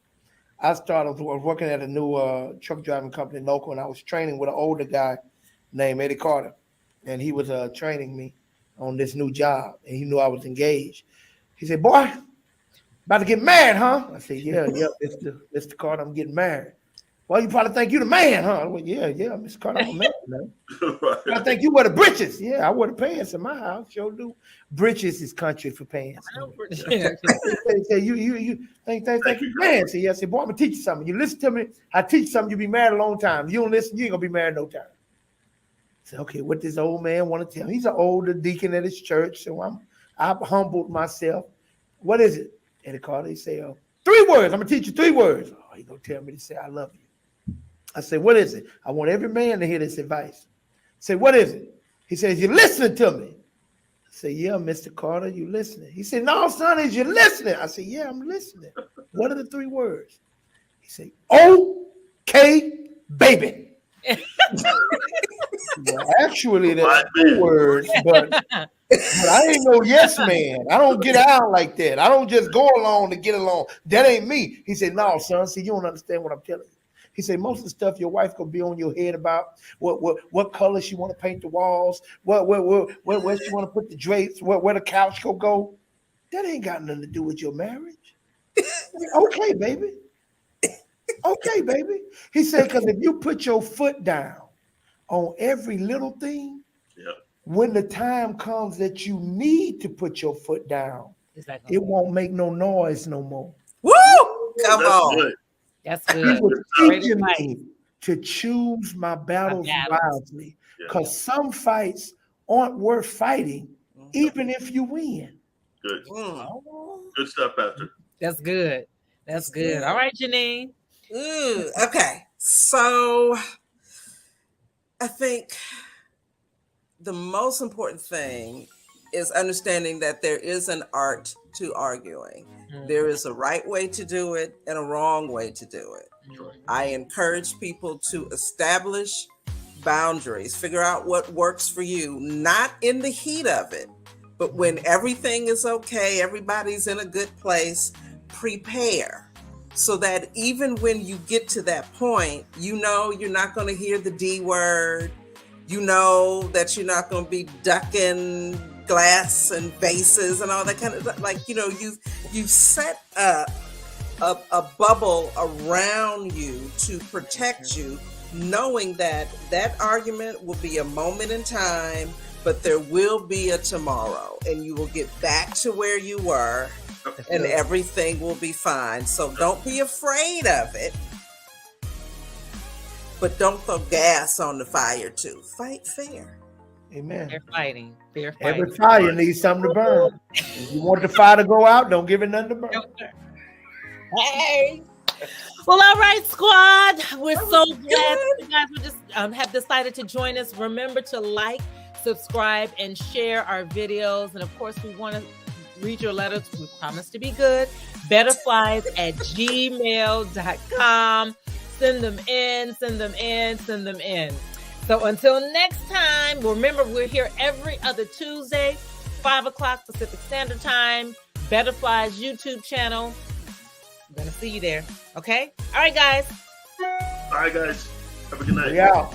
Speaker 3: I was working at a new truck driving company local, and I was training with an older guy named Eddie Carter, and he was training me on this new job, and he knew I was engaged. He said, "Boy, about to get married, huh?" I said, "Yeah, Mr. Carter, I'm getting married." "Well, you probably think you the man, huh?" I went, yeah, Mr. Carter, I'm a man, man.
Speaker 2: Right.
Speaker 3: I think you wear the breeches. Yeah, I wear the pants in my house. Sure do. Breeches is country for pants. They say, you think you man. I said, "Boy, I'm gonna teach you something. You listen to me, I teach you something, you'll be married a long time. You don't listen, you ain't gonna be married no time." I said, "Okay, what this old man want to tell me?" He's an older deacon at his church, so I've humbled myself. "What is it?" Eddie Carter, he say, 3 words. I'm gonna teach you 3 words. "Oh, he gonna tell me to say I love you." I said, "What is it?" I want every man to hear this advice. I said, "What is it?" He says, "You're listening to me." I said, "Yeah, Mr. Carter, you listening?" He said, "No, son, is you listening?" I said, "Yeah, I'm listening." "What are the 3 words?" He said, "Okay, baby." Well, actually, there's 2 words, but I ain't no yes man. I don't get out like that. I don't just go along to get along. That ain't me. He said, "No, son, see, you don't understand what I'm telling you." He said, "Most of the stuff your wife gonna be on your head about what color she want to paint the walls, where she want to put the drapes, where the couch go. That ain't got nothing to do with your marriage." "Okay, baby. Okay, baby." He said, "Because if you put your foot down on every little thing, when the time comes that you need to put your foot down, it won't make no noise no more."
Speaker 4: Woo! Come on.
Speaker 2: Good.
Speaker 1: That's
Speaker 3: He
Speaker 1: good.
Speaker 3: was teaching me to choose my battles wisely, because some fights aren't worth fighting, even if you win.
Speaker 2: Good. Good stuff, Pastor.
Speaker 1: That's good. That's good. All right, Janine.
Speaker 4: Okay. So I think the most important thing is understanding that there is an art to arguing. There is a right way to do it and a wrong way to do it. I encourage people to establish boundaries, figure out what works for you, not in the heat of it, but when everything is okay, everybody's in a good place, prepare so that even when you get to that point, you know you're not going to hear the D word. You know that you're not going to be ducking glass and vases and all that kind of stuff. Like, you know, you've set up a bubble around you to protect you, knowing that that argument will be a moment in time, but there will be a tomorrow, and you will get back to where you were, and everything will be fine. So don't be afraid of it, but don't throw gas on the fire too. Fight fair.
Speaker 3: Amen.
Speaker 1: They're fighting.
Speaker 3: Every fire needs something to burn. If you want the fire to go out, don't give it nothing to burn.
Speaker 1: Hey. Well, all right, squad. We're so glad you guys would just have decided to join us. Remember to like, subscribe, and share our videos. And of course, we want to read your letters. We promise to be good. betterflies@gmail.com. Send them in. So until next time, remember we're here every other Tuesday, 5 o'clock Pacific Standard Time. Better Flies YouTube channel. I'm gonna see you there. Okay. All right, guys.
Speaker 2: All right, guys. Have a good night.
Speaker 3: We out.